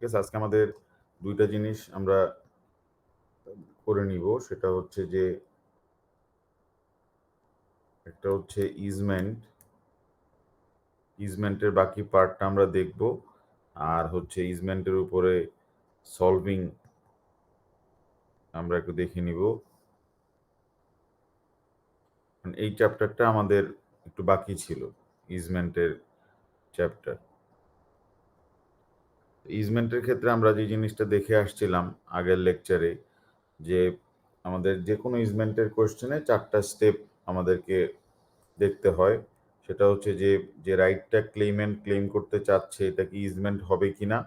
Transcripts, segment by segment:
ঠিক আছে, আজকে আমাদের দুইটা জিনিস আমরা করে নিব। সেটা হচ্ছে যে একটা হচ্ছে ইজমেন্টের বাকি পার্টটা আমরা দেখব, আর হচ্ছে ইজমেন্টের উপরে সলভিং আমরা একটু দেখে নিব। এই চ্যাপ্টারটা আমাদের একটু বাকি ছিল, ইজমেন্টের চ্যাপ্টার। ইজমেন্টের ক্ষেত্রে আমরা যে জিনিসটা দেখে আসছিলাম আগের লেকচারে, যে আমাদের যে কোনো ইজমেন্টের কোশ্চেনে 4টা স্টেপ আমাদেরকে দেখতে হয়। সেটা হচ্ছে যে যে রাইটটা ক্লেইমেন্ট ক্লেম করতে চাচ্ছে এটা কি ইজমেন্ট হবে কিনা,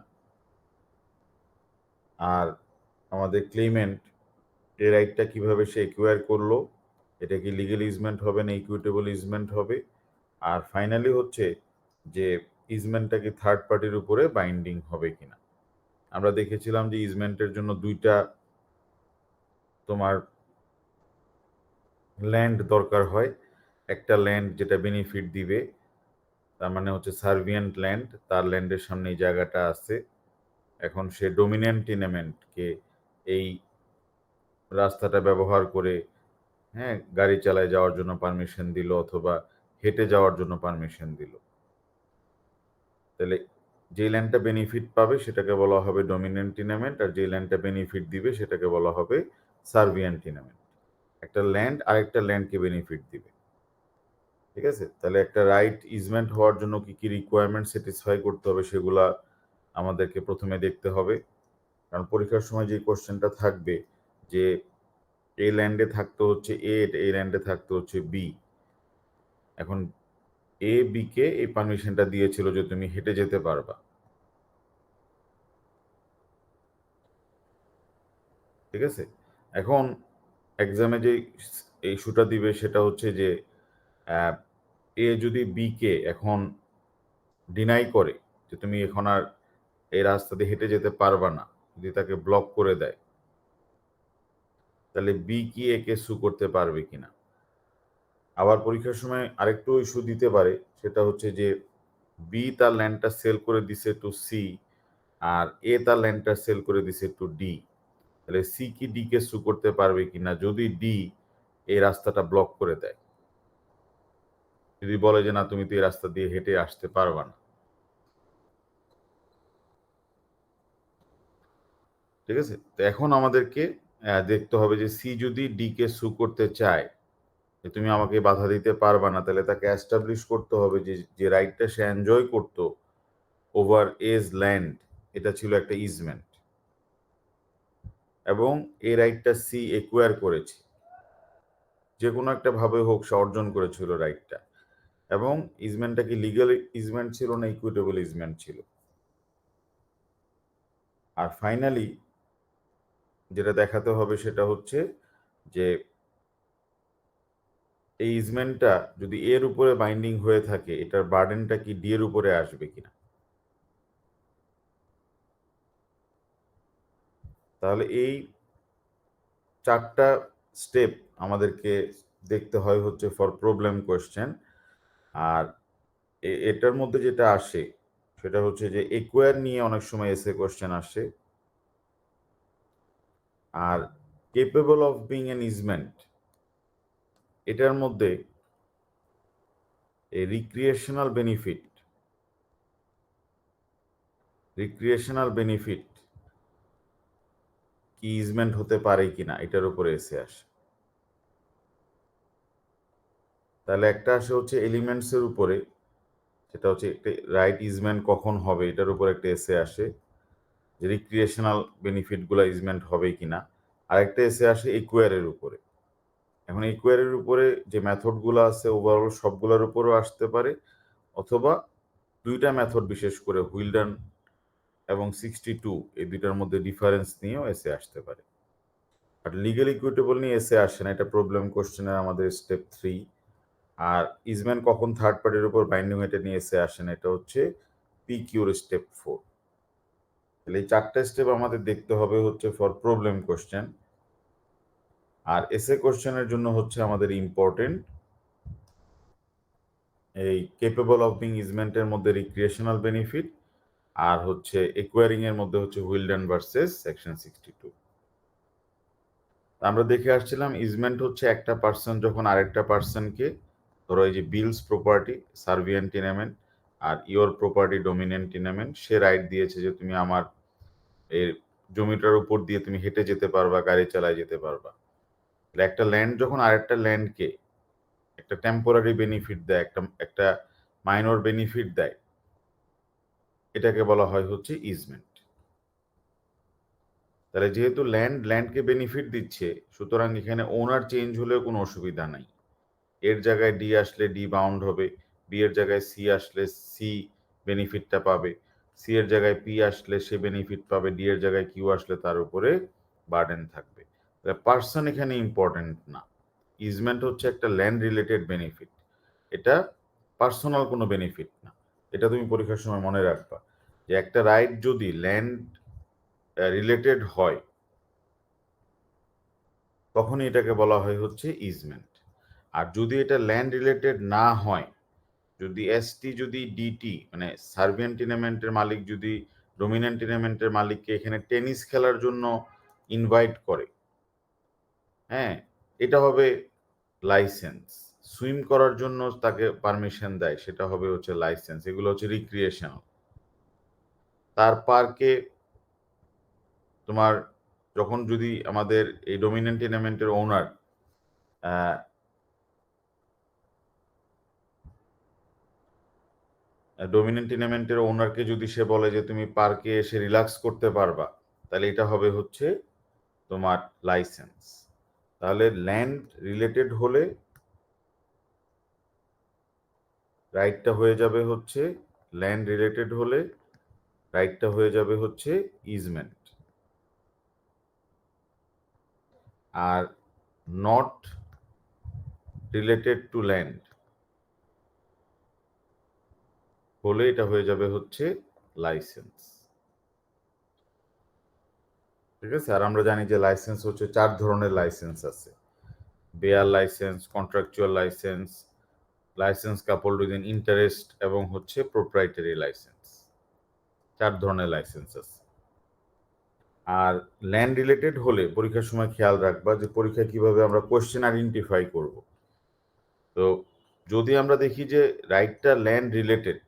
আর আমাদের ক্লেইমেন্ট এই রাইটটা কিভাবে সে একুয়ার করলো, এটা কি লিগ্যাল ইজমেন্ট হবে না ইকুইটেবল ইজমেন্ট হবে, আর ফাইনালি হচ্ছে যে ইজমেন্টটা কি থার্ড পার্টির উপরে বাইন্ডিং হবে কিনা। আমরা দেখেছিলাম যে ইজমেন্টের জন্য দুইটা তোমার ল্যান্ড দরকার হয়। একটা ল্যান্ড যেটা বেনিফিট দিবে, তার মানে হচ্ছে সার্ভিয়েন্ট ল্যান্ড, তার ল্যান্ডের সামনে এই জায়গাটা আছে। এখন সে ডোমিনেন্ট টিনেমেন্টকে এই রাস্তাটা ব্যবহার করে গাড়ি চালায় যাওয়ার জন্য পারমিশন দিল, অথবা হেঁটে যাওয়ার জন্য পারমিশন দিল। তাহলে যে ল্যান্ডটা বেনিফিট পাবে সেটাকে বলা হবে ডমিনেন্ট টিনেমেন্ট, আর যে ল্যান্ডটা বেনিফিট দিবে সেটাকে বলা হবে সার্ভিয়েন্ট টিনেমেন্ট। একটা ল্যান্ড আরেকটা ল্যান্ডকে বেনিফিট দিবে। ঠিক আছে, তাহলে একটা রাইট ইজমেন্ট হওয়ার জন্য কি কি রিকোয়ারমেন্ট স্যাটিসফাই করতে হবে সেগুলা আমাদেরকে প্রথমে দেখতে হবে। কারণ পরীক্ষার সময় যে কোশ্চেনটা থাকবে যে এই ল্যান্ডে থাকতে হচ্ছে এ, এই ল্যান্ডে থাকতে হচ্ছে বি। এখন এ বি কে এই পারমিশনটা দিয়েছিল যে তুমি হেঁটে যেতে পারবা। ঠিক আছে, এখন এক্সামে যে এই ইস্যুটা দিবে সেটা হচ্ছে যে এ যদি বি কে এখন ডিনাই করে যে তুমি এখন আর এই রাস্তা দিয়ে হেঁটে যেতে পারবা না, যদি তাকে ব্লক করে দেয়, তাহলে বি কি একে সু করতে পারবে কিনা। আবার পরীক্ষার সময় আরেকটু ইস্যু দিতে পারে, সেটা হচ্ছে যে বি তার ল্যান্ডটা সেল করে দিছে টু সি, আর এ তার ল্যান্ডটা সেল করে দিছে টু ডি। তাহলে সি কি ডি কে সু করতে পারবে কিনা যদি ডি এই রাস্তাটা ব্লক করে দেয়, যদি বলে যে না তুমি তো এই রাস্তা দিয়ে হেঁটে আসতে পারবা না। ঠিক আছে, তো এখন আমাদেরকে দেখতে হবে যে সি যদি ডি কে সু করতে চায় যে তুমি আমাকে বাধা দিতে পারবা না, তাহলে তাকে অ্যাস্টাবলিশ করতে হবে যে যে রাইটটা সে এনজয় করতো ওভার এজ ল্যান্ড, এটা ছিল একটা ইজমেন্ট, এবং এই রাইটটা সি একুয়ার করেছে, যে কোনো একটা ভাবে হোক সে অর্জন করেছিল রাইটটা, এবং ইজমেন্টটা কি লিগ্যাল ইজমেন্ট ছিল না ইকুইটেবল ইজমেন্ট ছিল। আর ফাইনালি যেটা দেখাতে হবে সেটা হচ্ছে যে এই ইজমেন্টটা যদি এর উপরে বাইন্ডিং হয়ে থাকে, এটার বার্ডেনটা কি ডি এর উপরে আসবে কিনা। তাহলে এই 4টা স্টেপ আমাদেরকে দেখতে হয় হচ্ছে ফর প্রবলেম কোয়েশ্চেন। আর এটার মধ্যে যেটা আসে সেটা হচ্ছে যে একুয়ার নিয়ে অনেক সময় এসে কোয়েশ্চেন আসে, are capable of being N easement এটার মধ্যে এই রিক্রিয়েশনাল বেনিফিট কি ইজমেন্ট হতে পারে কিনা এটার উপরে এসে আসে। তাহলে একটা আসে হচ্ছে এলিমেন্টসের উপরে, সেটা হচ্ছে একটা রাইট ইজমেন্ট কখন হবে এটার উপর একটা এসে আসে, যে রিক্রিয়েশনাল বেনিফিটগুলো ইজমেন্ট হবে কিনা। আরেকটা এসে আসে ইকুয়ারের উপরে। এখন ইকুয়ারের উপরে যে মেথডগুলো আছে ওভারঅল সবগুলোর উপরও আসতে পারে, অথবা দুইটা মেথড বিশেষ করে হুইলডান এবং 62 এই দুইটার মধ্যে ডিফারেন্স নিয়েও এসে আসতে পারে। বাট লিগ্যাল ইকুইটেবল নিয়ে এসে আসে না, এটা প্রবলেম কোশ্চেনের আমাদের স্টেপ 3। আর ইজমেন্ট কখন থার্ড পার্টির উপর বাইন্ডিং এটা নিয়ে এসে আসে না, এটা হচ্ছে পিকিউর স্টেপ 4। তাহলে এই 4টা স্টেপ আমাদের দেখতে হবে হচ্ছে ফর প্রবলেম কোশ্চেন। আর এসে কোশ্চেনের জন্য হচ্ছে আমাদের ইম্পর্টেন্ট এই কেপেবল অফ বিং ইজমেন্টের মধ্যে রিক্রিয়েশনাল বেনিফিট আর হচ্ছে একুয়ারিং এর মধ্যে হচ্ছে হুইলডেন ভার্সেস সেকশন 62। আমরা দেখে আসছিলাম ইজমেন্ট হচ্ছে একটা পার্সন যখন আরেকটা পার্সনকে, ধরো এই যে বিলস প্রপার্টি সার্ভিয়েন্ট টিনেমেন্ট আর ইওর প্রপার্টি ডোমিনেন্ট টিনেমেন্ট, সে রাইট দিয়েছে যে তুমি আমার এই জমিটার উপর দিয়ে তুমি হেঁটে যেতে পারবা, গাড়ি চালায় যেতে পারবা। একটা ল্যান্ড যখন আরেকটা ল্যান্ডকে একটা টেম্পোরারি বেনিফিট দেয়, একটা একটা মাইনর বেনিফিট দেয়, এটাকে বলা হয় হচ্ছে ইজমেন্ট। তাহলে যেহেতু ল্যান্ডকে বেনিফিট দিচ্ছে, সুতরাং এখানে ওনার চেঞ্জ হলেও কোনো অসুবিধা নাই। এর জায়গায় ডি আসলে ডি বাউন্ড হবে, বি এর জায়গায় সি আসলে সি বেনিফিটটা পাবে, সি এর জায়গায় পি আসলে সে বেনিফিট পাবে, ডি এর জায়গায় কিউ আসলে তার উপরে বার্ডেন থাকবে। পার্সন এখানে ইম্পর্টেন্ট না। ইজমেন্ট হচ্ছে একটা ল্যান্ড রিলেটেড বেনিফিট, এটা পার্সোনাল কোনো বেনিফিট না। এটা তুমি পরীক্ষার সময় মনে রাখবা যে একটা রাইট যদি ল্যান্ড রিলেটেড হয় তখনই এটাকে বলা হয় হচ্ছে ইজমেন্ট। আর যদি এটা ল্যান্ড রিলেটেড না হয়, যদি এসটি যদি ডিটি মানে সার্বিয়ান টিনেমেন্টের মালিক যদি ডোমিনেন্ট টিনেমেন্টের মালিককে এখানে টেনিস খেলার জন্য ইনভাইট করে, হ্যাঁ, এটা হবে লাইসেন্স। সুইম করার জন্য তাকে পারমিশন দেয়, সেটা হবে হচ্ছে লাইসেন্স। এগুলো হচ্ছে রিক্রিয়েশনাল। তার পার্কে তোমার যখন যদি আমাদের এই ডোমিনেন্ট টিনেমেন্টের ওনার ডোমিনেন্ট টিনেমেন্টের ওনারকে যদি সে বলে যে তুমি পার্কে এসে রিল্যাক্স করতে পারবা, তাহলে এটা হবে হচ্ছে তোমার লাইসেন্স। তাহলে ল্যান্ড রিলেটেড হলে রাইটটা হয়ে যাবে হচ্ছে, ল্যান্ড রিলেটেড হলে রাইটটা হয়ে যাবে হচ্ছে easement. Are not related to land হলে এটা হয়ে যাবে হচ্ছে লাইসেন্স। ঠিক আছে? আর আমরা জানি যে লাইসেন্স হচ্ছে 4 ধরনের লাইসেন্স আছে: bare licence, contractual licence, licence coupled with interest এবং হচ্ছে প্রোপ্রাইটারি লাইসেন্স। 4 ধরনের লাইসেন্স আছে। আর ল্যান্ড রিলেটেড হলে পরীক্ষার সময় খেয়াল রাখবা যে পরীক্ষায় কিভাবে আমরা কোশ্চেন আইডেন্টিফাই করব। তো যদি আমরা দেখি যে রাইটটা ল্যান্ড রিলেটেড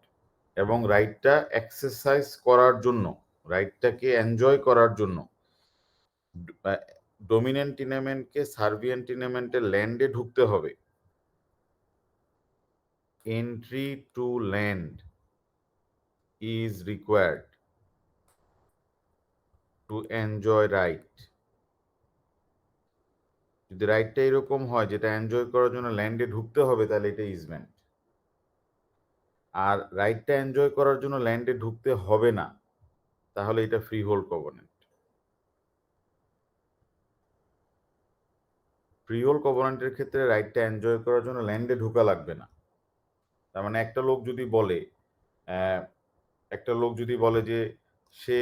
এবং রাইটটা এক্সারসাইজ করার জন্য, রাইটটাকে এনজয় করার জন্য ডোমিনেন্ট টিনেমেন্টকে সার্বিয়ান টিনেমেন্টের ল্যান্ডে ঢুকতে হবে, entry two land is required to enjoy right. যদি রাইটটা এরকম হয় যেটা এনজয় করার জন্য ল্যান্ডে ঢুকতে হবে, তাহলে এটা ইজমেন্ট। আর রাইটটা এনজয় করার জন্য ল্যান্ডে ঢুকতে হবে না, তাহলে এটা ফ্রি হোল্ড কভনেন্ট। ফ্রি হোল্ড কভনেন্টের ক্ষেত্রে রাইটটা এনজয় করার জন্য ল্যান্ডে ঢোকা লাগবে না। তার মানে একটা লোক যদি বলে যে সে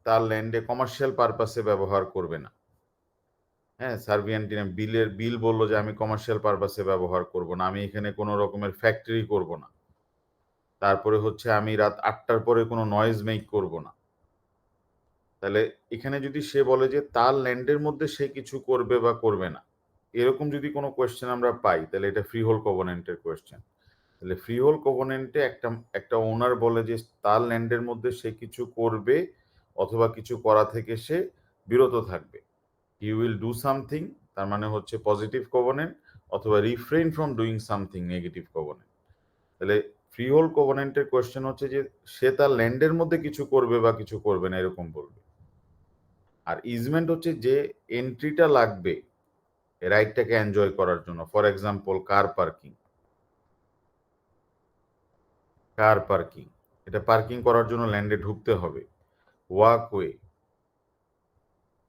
তার ল্যান্ডে কমার্শিয়াল পারপাসে ব্যবহার করবে না, হ্যাঁ, সার্বিয়ান বিল বললো যে আমি কমার্শিয়াল পারপাসে ব্যবহার করব না, আমি এখানে কোনো রকমের ফ্যাক্টরি করব না, তারপরে হচ্ছে আমি রাত 8টার পরে কোনো নয়েজ মেক করব না। তাহলে এখানে যদি সে বলে যে তার ল্যান্ডের মধ্যে সে কিছু করবে বা করবে না, এরকম যদি কোনো কোয়েশ্চেন আমরা পাই, তাহলে এটা ফ্রি হোল্ড কভনেন্টের কোয়েশ্চেন। তাহলে ফ্রি হোল্ড কভনেন্টে একটা ওনার বলে যে তার ল্যান্ডের মধ্যে সে কিছু করবে অথবা কিছু করা থেকে সে বিরত থাকবে, হি উইল ডু সামথিং, তার মানে হচ্ছে পজিটিভ কভনেন্ট, অথবা refrain from doing something negative covenant. তাহলে ফ্রি হোল্ড কভনেন্টের কোয়েশ্চেন হচ্ছে যে সে তার ল্যান্ডের মধ্যে কিছু করবে বা কিছু করবে না, এরকম বলবে। আর ইজমেন্ট হচ্ছে যে এন্ট্রিটা লাগবে রাইটটাকে এনজয় করার জন্য। ফর এক্সাম্পল কার পার্কিং, এটা পার্কিং করার জন্য ল্যান্ডে ঢুকতে হবে। ওয়াকওয়ে,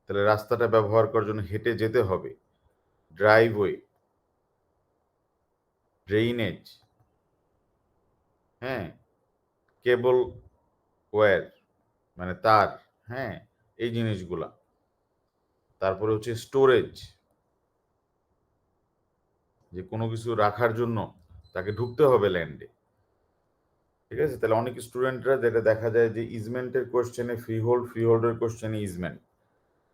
তাহলে রাস্তাটা ব্যবহার করার জন্য হেঁটে যেতে হবে। ড্রাইভওয়ে, ড্রেইনেজ, হ্যাঁ, কেবল ওয়্যার মানে তার, হ্যাঁ, এই জিনিসগুলা। তারপরে হচ্ছে স্টোরেজ, যে কোনো কিছু রাখার জন্য তাকে ঢুকতে হবে ল্যান্ডে। ঠিক আছে? তাহলে অনেক স্টুডেন্টরা যেটা দেখা যায় যে ইজমেন্টের কোয়েশ্চেনে ফ্রি হোল্ডের কোয়েশ্চেনে ইজমেন্ট।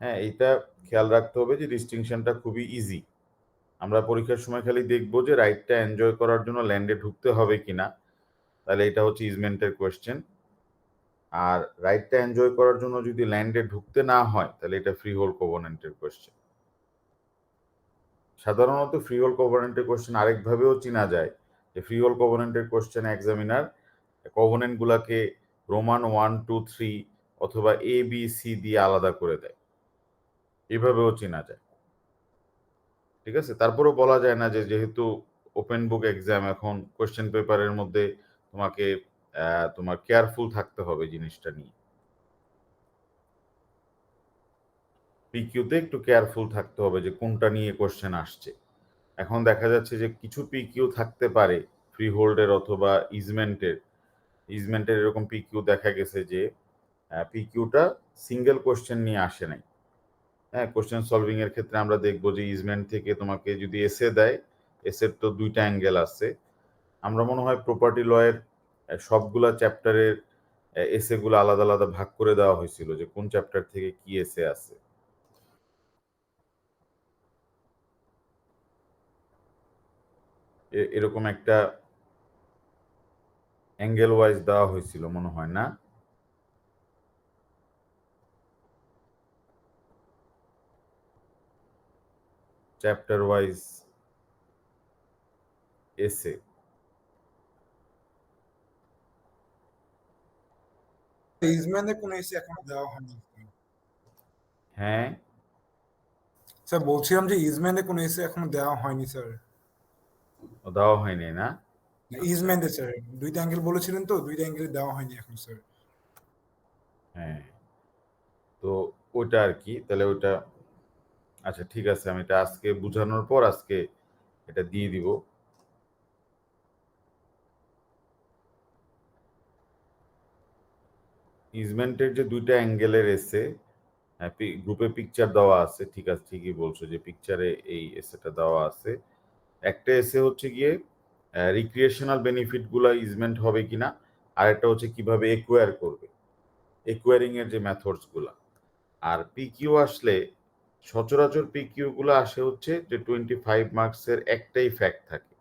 হ্যাঁ, এইটা খেয়াল রাখতে হবে যে ডিস্টিংশনটা খুবই ইজি। আমরা পরীক্ষার সময় খালি দেখবো যে রাইটটা এনজয় করার জন্য ল্যান্ডে ঢুকতে হবে কিনা, তাহলে এটা হচ্ছে ইজমেন্টের কোয়েশ্চেন। আর রাইটটা এনজয় করার জন্য যদি ল্যান্ডে ঢুকতে না হয় তাহলে এটা ফ্রি হোল্ড কোভনেন্টের কোয়েশ্চেন। সাধারণত ফ্রি হোল্ড কোভনেন্টের কোয়েশ্চেন আরেকভাবেও চেনা যায়, যে ফ্রি হোল্ড কোভনেন্টের কোয়েশ্চেন এক্সামিনার কোভনেন্ট গুলাকে রোমান 1 2 3 অথবা এ বি সি দিয়ে আলাদা করে দেয়, এভাবেও চেনা যায়। ঠিক আছে, তারপরেও বলা যায় না যে যেহেতু ওপেন বুক এক্সাম, এখন কোয়েশ্চেন পেপারের মধ্যে তোমাকে তোমার কেয়ারফুল থাকতে হবে জিনিসটা নিয়ে। পিকিউতে একটু কেয়ারফুল থাকতে হবে যে কোনটা নিয়ে কোয়েশ্চেন আসছে। এখন দেখা যাচ্ছে যে কিছু পিকিউ থাকতে পারে ফ্রি হোল্ডের অথবা ইজমেন্টের এরকম পিকিউ দেখা গেছে যে পিকিউটা সিঙ্গেল কোয়েশ্চেন নিয়ে আসে নাই। হ্যাঁ, কোয়েশ্চেন সলভিং এর ক্ষেত্রে আমরা দেখবো যে ইজমেন্ট থেকে তোমাকে যদি এসে দেয়, এসের তো দুইটা অ্যাঙ্গেল আছে। আমরা মনে হয় প্রপার্টি লয়ের সবগুলা চ্যাপ্টারের এসে গুলো আলাদা আলাদা ভাগ করে দেওয়া হয়েছিল যে কোন চ্যাপ্টার থেকে কি এসে আছে। এরকম একটা অ্যাঙ্গেল ওয়াইজ দেওয়া হয়েছিল মনে হয়, না? চ্যাপ্টার ওয়াইজ এসে। ইজম্যানে কোনো এসে এখনো দেওয়া হয়নি। হ্যাঁ, স্যার বলছিলাম যে ইজম্যানে কোনো এসে এখনো দেওয়া হয়নি স্যার। দেওয়া হয়নি, না? আচ্ছা, ইজম্যানে স্যার দুইটা অ্যাঙ্গেল বলেছিলেন, তো দুইটা অ্যাঙ্গেল দেওয়া হয়নি এখন স্যার। হ্যাঁ, তো ওইটা আর কি, তাহলে ওইটা আচ্ছা ঠিক আছে, আমি এটা আজকে বুঝানোর পর আজকে এটা দিয়ে দিব। ইজমেন্টের যে দুইটা অ্যাঙ্গেলের এসে গ্রুপে পিকচার দেওয়া আছে, ঠিক আছে, ঠিকই বলছো যে পিকচারে এই এসেটা দেওয়া আছে। একটা এসে হচ্ছে গিয়ে রিক্রিয়েশনাল বেনিফিট গুলা ইজমেন্ট হবে কিনা, আর একটা হচ্ছে কিভাবে একুয়ার করবে, একুয়ারিং এর যে মেথডস গুলা। আর পিকিউ আসলে সচরাচর পিকিউ গুলো আসে হচ্ছে যে 25 মার্কসের একটাই ফ্যাক্ট থাকে।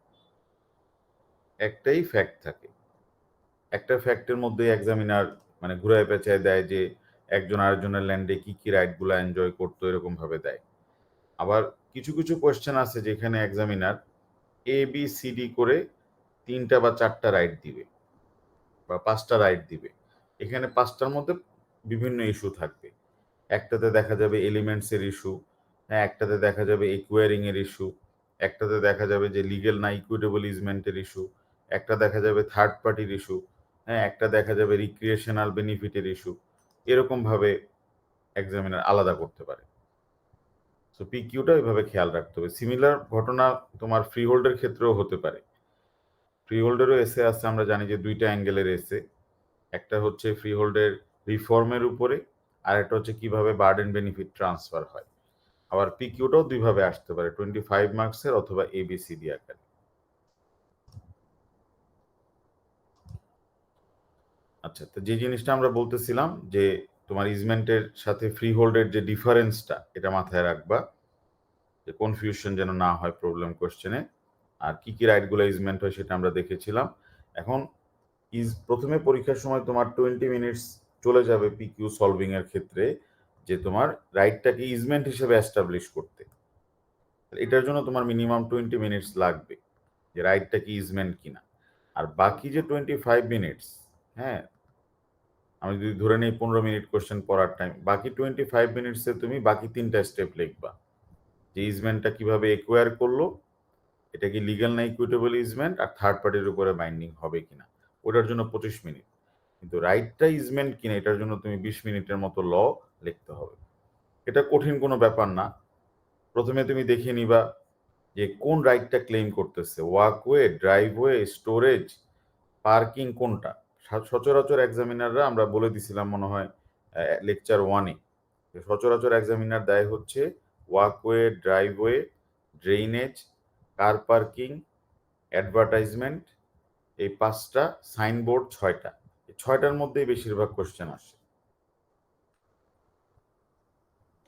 একটা ফ্যাক্টের মধ্যে এক্সামিনার মানে ঘুরায় পেঁচায় দেয় যে একজন আরেকজনের ল্যান্ডে কি কি রাইট গুলো এনজয় করতো, এরকম ভাবে দেয়। আবার কিছু কিছু কোয়েশ্চেন আছে যেখানে examiner A B C D করে 3টা বা 4টা রাইট দিবে বা 5টা রাইট দিবে। এখানে 5টার মধ্যে বিভিন্ন ইস্যু থাকবে। একটাতে দেখা যাবে এলিমেন্টস এর ইস্যু, হ্যাঁ, একটাতে দেখা যাবে একুয়ারিং এর ইস্যু, একটাতে দেখা যাবে যে লিগেল না ইকুইটেবল ইজমেন্টের ইস্যু, একটা দেখা যাবে থার্ড পার্টির ইস্যু, হ্যাঁ, একটা দেখা যাবে রিক্রিয়েশনাল বেনিফিটের ইস্যু। এরকম ভাবে এক্সামিনার আলাদা করতে পারে। সো পিকিউটা ওইভাবে খেয়াল রাখতে হবে। সিমিলার ঘটনা তোমার ফ্রি হোল্ডের ক্ষেত্রেও হতে পারে। ফ্রি হোল্ডেরও এসে আছে, আমরা জানি যে দুইটা অ্যাঙ্গেলের এসে, একটা হচ্ছে ফ্রি হোল্ডের রিফর্মের উপরে, আর একটা হচ্ছে কিভাবে বার্ডেন বেনিফিট ট্রান্সফার হয়। আবার পিকিউটাও দুইভাবে আসতে পারে, 25 মার্কসের অথবা এবিসিডি আকারে। আচ্ছা, তো যে জিনিসটা আমরা বলতেছিলাম যে তোমার ইজমেন্টের সাথে ফ্রি হোল্ডের যে ডিফারেন্সটা, এটা মাথায় রাখবা যে কনফিউশন যেন না হয় প্রবলেম কোশ্চেনে। আর কি কি রাইটগুলো ইজমেন্ট হয় সেটা আমরা দেখেছিলাম। এখন প্রথমে পরীক্ষার সময় তোমার 20 মিনিটস চলে যাবে পিকিউ সলভিং এর ক্ষেত্রে, যে তোমার রাইটটাকে ইজমেন্ট হিসেবে এস্টাবলিশ করতে। এটার জন্য তোমার মিনিমাম 20 মিনিটস লাগবে যে রাইটটা কি ইজমেন্ট কিনা। আর বাকি যে 25 মিনিটস, হ্যাঁ, আমি যদি ধরে নিই 15 মিনিট কোশ্চেন পড়ার টাইম, বাকি 25 মিনিটসে তুমি বাকি 3টা স্টেপ লিখবা যে ইজমেন্টটা কিভাবে একুয়ার করলো, এটা কি লিগ্যাল না ইকুইটেবল ইজমেন্ট, আর থার্ড পার্টির উপরে বাইন্ডিং হবে কিনা, ওটার জন্য 25 মিনিট। কিন্তু রাইটটা ইজমেন্ট কিনা এটার জন্য তুমি 20 মিনিটের মতো ল লিখতে হবে। এটা কঠিন কোনো ব্যাপার না। প্রথমে তুমি দেখে নিবা যে কোন রাইটটা ক্লেম করতেছে, ওয়াকওয়ে, ড্রাইভওয়ে, স্টোরেজ, পার্কিং, কোনটা। সচরাচর এক্সামিনাররা, আমরা বলে দিছিলাম মনে হয় লেকচার 1-এ, সচরাচর এক্সামিনার দেয় হচ্ছে walkway, driveway, drainage, car parking, advertisement, এই 5টা, সাইনবোর্ড 6টা, এই 6টার মধ্যেই বেশিরভাগ কোশ্চেন আসে।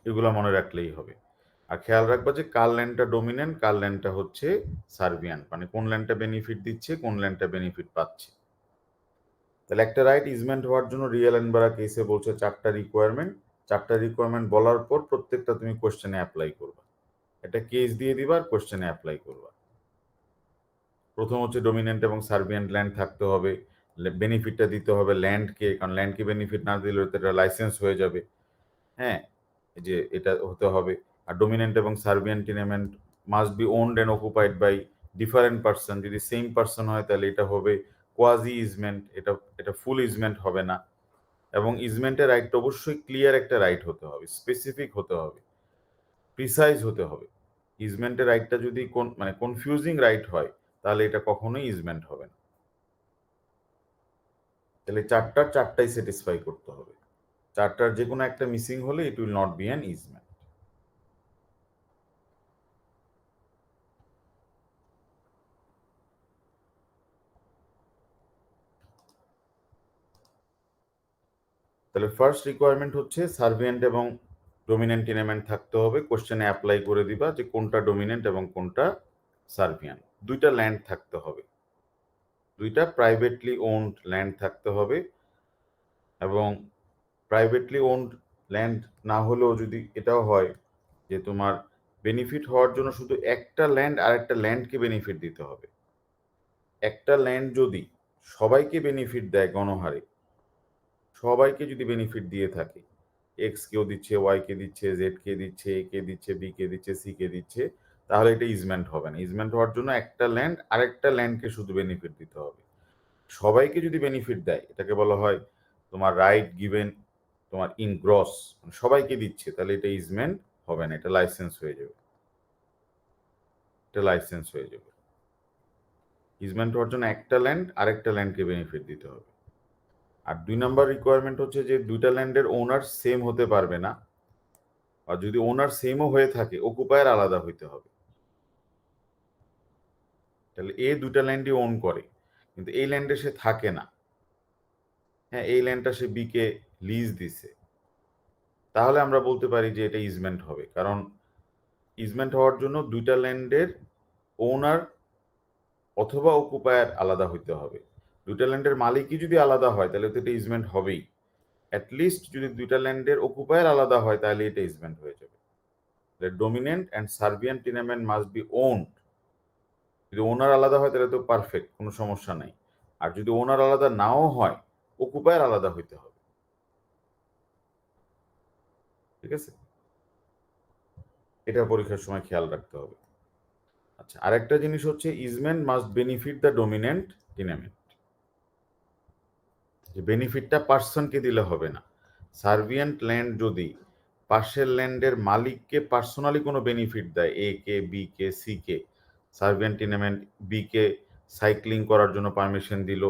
এগুলো মনে রাখলেই হবে। আর খেয়াল রাখবা যে কার ল্যান্ডটা ডোমিনেন্ট, কার ল্যান্ডটা হচ্ছে সার্বিয়ান, মানে কোন ল্যান্ডটা বেনিফিট দিচ্ছে, কোন ল্যান্ডটা বেনিফিট পাচ্ছে। তাহলে একটা রাইট ইজমেন্ট হওয়ার জন্য রিয়েল এন্ড বারা কেসে বলছে 4টা রিকোয়ারমেন্ট। 4টা রিকোয়ারমেন্ট বলার পর প্রত্যেকটা তুমি কোশ্চেনে অ্যাপ্লাই করবা। একটা কেস দিয়ে দিবা আর কোশ্চেনে অ্যাপ্লাই করবা। প্রথম হচ্ছে ডোমিনেন্ট এবং সার্বিয়ান ল্যান্ড থাকতে হবে, বেনিফিটটা দিতে হবে ল্যান্ডকে, কারণ ল্যান্ডকে বেনিফিট না দিলে তো এটা লাইসেন্স হয়ে যাবে। হ্যাঁ, এই যে এটা হতে হবে। আর ডোমিনেন্ট এবং servient tenement must be owned and occupied by different person. যদি সেম পার্সন হয় তাহলে এটা হবে কোয়াজি ইজমেন্ট, এটা ফুল ইজমেন্ট হবে না। এবং ইজমেন্টের রাইটটা অবশ্যই ক্লিয়ার একটা রাইট হতে হবে, স্পেসিফিক হতে হবে, প্রিসাইজ হতে হবে। ইজমেন্টের রাইটটা যদি মানে কনফিউজিং রাইট হয় তাহলে এটা কখনোই ইজমেন্ট হবে না। তাহলে 4টাই স্যাটিসফাই করতে হবে। 4টার যে কোনো একটা মিসিং হলে it will not be an easement. তাহলে ফার্স্ট রিকোয়ারমেন্ট হচ্ছে সার্ভিয়েন্ট এবং ডোমিনেন্ট টিনেমেন্ট থাকতে হবে। কোশ্চেনে অ্যাপ্লাই করে দিবা যে কোনটা ডোমিনেন্ট এবং কোনটা সার্ভিয়ান। 2টা ল্যান্ড থাকতে হবে, 2টা প্রাইভেটলি ওন্ড ল্যান্ড থাকতে হবে। এবং প্রাইভেটলি ওন্ড ল্যান্ড না হলেও যদি এটাও হয় যে তোমার বেনিফিট হওয়ার জন্য শুধু একটা ল্যান্ড আর একটা ল্যান্ডকে বেনিফিট দিতে হবে। একটা ল্যান্ড যদি সবাইকে বেনিফিট দেয় গণহারে, সবাইকে যদি বেনিফিট দিয়ে থাকে, এক্স কেও দিচ্ছে, ওয়াই কে দিচ্ছে, জেড কে দিচ্ছে, এ কে দিচ্ছে, বি কে দিচ্ছে, সি কে দিচ্ছে, তাহলে এটা ইজমেন্ট হবে না। ইজমেন্ট হওয়ার জন্য একটা ল্যান্ড আরেকটা ল্যান্ডকে শুধু বেনিফিট দিতে হবে। সবাইকে যদি বেনিফিট দেয় এটাকে বলা হয় তোমার রাইট গিভেন তোমার ইন গ্রস, সবাইকে দিচ্ছে, তাহলে এটা ইজমেন্ট হবে না, এটা লাইসেন্স হয়ে যাবে। এটা লাইসেন্স হয়ে যাবে। ইজমেন্ট হওয়ার জন্য একটা ল্যান্ড আরেকটা ল্যান্ডকে বেনিফিট দিতে হবে। আর 2 নম্বর রিকোয়ারমেন্ট হচ্ছে যে 2টা ল্যান্ডের ওনার সেম হতে পারবে না, আর যদি ওনার সেমও হয়ে থাকে অকুপায়ার আলাদা হইতে হবে। তাহলে এ 2টা ল্যান্ডই ওন করে, কিন্তু এই ল্যান্ডে সে থাকে না। হ্যাঁ, এই ল্যান্ডটা সে বি কে লিজ দিছে, তাহলে আমরা বলতে পারি যে এটা ইজমেন্ট হবে। কারণ ইজমেন্ট হওয়ার জন্য 2টা ল্যান্ডের ওনার অথবা অকুপায়ার আলাদা হইতে হবে। 2টা ল্যান্ডের মালিকই যদি আলাদা হয় তাহলে তো এটা ইজমেন্ট হবেই। অ্যাটলিস্ট যদি 2টা ল্যান্ডের অকুপায়ার আলাদা হয় তাহলে এটা ইজমেন্ট হয়ে যাবে। Dominant and servient tenement must be owned. যদি ওনার আলাদা হয় তাহলে তো পারফেক্ট, কোনো সমস্যা নাই। আর যদি ওনার আলাদা নাও হয়, অকুপায়ার আলাদা হইতে হবে। ঠিক আছে, এটা পরীক্ষার সময় খেয়াল রাখতে হবে। আচ্ছা, আরেকটা জিনিস হচ্ছে easement must benefit the dominant tenement. যে বেনিফিটটা পার্সনকে দিলে হবে না। সার্ভিয়েন্ট ল্যান্ড যদি পাশের ল্যান্ডের মালিককে পার্সোনালি কোনো বেনিফিট দেয়, এ কে, বি কে, সি কে, সার্ভিয়েন্ট টিনেমেন্ট বি কে সাইক্লিং করার জন্য পারমিশন দিল,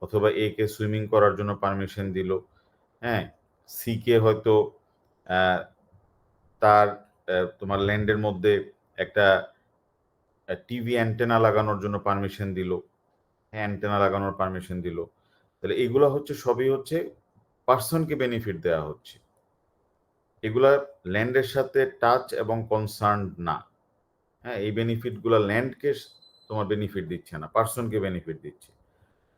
অথবা এ কে সুইমিং করার জন্য পারমিশন দিল, হ্যাঁ, সি কে হয়তো তার তোমার ল্যান্ডের মধ্যে একটা টিভি অ্যান্টেনা লাগানোর জন্য পারমিশন দিল, হ্যাঁ, অ্যান্টেনা লাগানোর পারমিশন দিল, তাহলে এগুলো হচ্ছে সবই হচ্ছে পার্সনকে বেনিফিট দেওয়া হচ্ছে। এগুলা ল্যান্ডের সাথে টাচ এবং কনসার্ন না। হ্যাঁ, এই বেনিফিটগুলো ল্যান্ডকে তোমার বেনিফিট দিচ্ছে না, পার্সনকে বেনিফিট দিচ্ছে।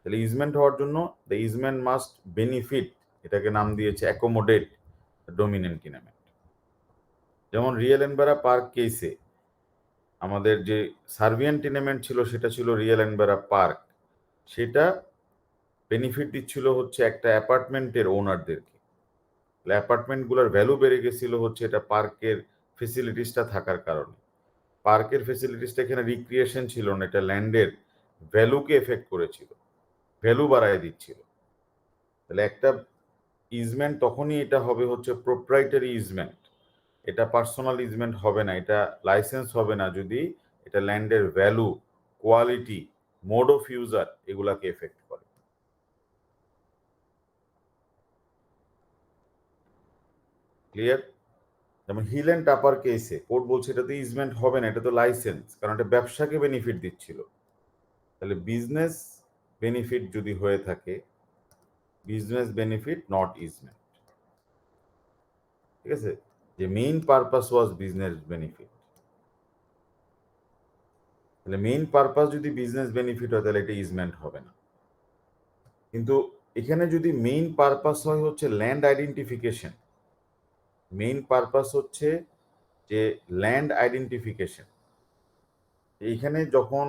তাহলে ইজমেন্ট হওয়ার জন্য দ্য ইজমেন্ট মাস্ট বেনিফিট, এটাকে নাম দিয়েছে অ্যাকোমোডেট ডোমিনেন্ট টিনেমেন্ট। যেমন রিয়েল এনবারা পার্ক কেসে আমাদের যে সার্বিয়ান টিনেমেন্ট ছিল সেটা ছিল রিয়েল এনবারা পার্ক, সেটা বেনিফিট দিচ্ছিল হচ্ছে একটা অ্যাপার্টমেন্টের ওনারদেরকে। অ্যাপার্টমেন্টগুলোর ভ্যালু বেড়ে গেছিল হচ্ছে এটা পার্কের ফেসিলিটিসটা থাকার কারণে। পার্কের ফেসিলিটিসটা এখানে রিক্রিয়েশন ছিল না, এটা ল্যান্ডের ভ্যালুকে এফেক্ট করেছিল, ভ্যালু বাড়ায় দিচ্ছিল। তাহলে একটা ইজমেন্ট তখনই এটা হবে হচ্ছে প্রোপ্রাইটারি ইজমেন্ট, এটা পার্সোনাল ইজমেন্ট হবে না, এটা লাইসেন্স হবে না যদি এটা ল্যান্ডের value, quality, mode of user এগুলাকে এফেক্ট করে। ক্লিয়ার? যেমন হিল অ্যান্ড টাপার কেসে কোর্ট বলছে এটা তো ইজমেন্ট হবে না, এটা তো লাইসেন্স, কারণ এটা ব্যবসাকে বেনিফিট দিচ্ছিল। তাহলে বিজনেস বেনিফিট যদি হয়ে থাকে, বিজনেস বেনিফিট নট ইজমেন্ট, ঠিক আছে, যে মেইন পারপাস ওয়াজ বিজনেস বেনিফিট, তাহলে মেইন পারপাস যদি বিজনেস বেনিফিট হয় তাহলে এটা ইজমেন্ট হবে না। কিন্তু এখানে যদি মেইন পারপাস হয় হচ্ছে ল্যান্ড আইডেন্টিফিকেশন, মেইন পারপাস হচ্ছে যে ল্যান্ড আইডেন্টিফিকেশন, এইখানে যখন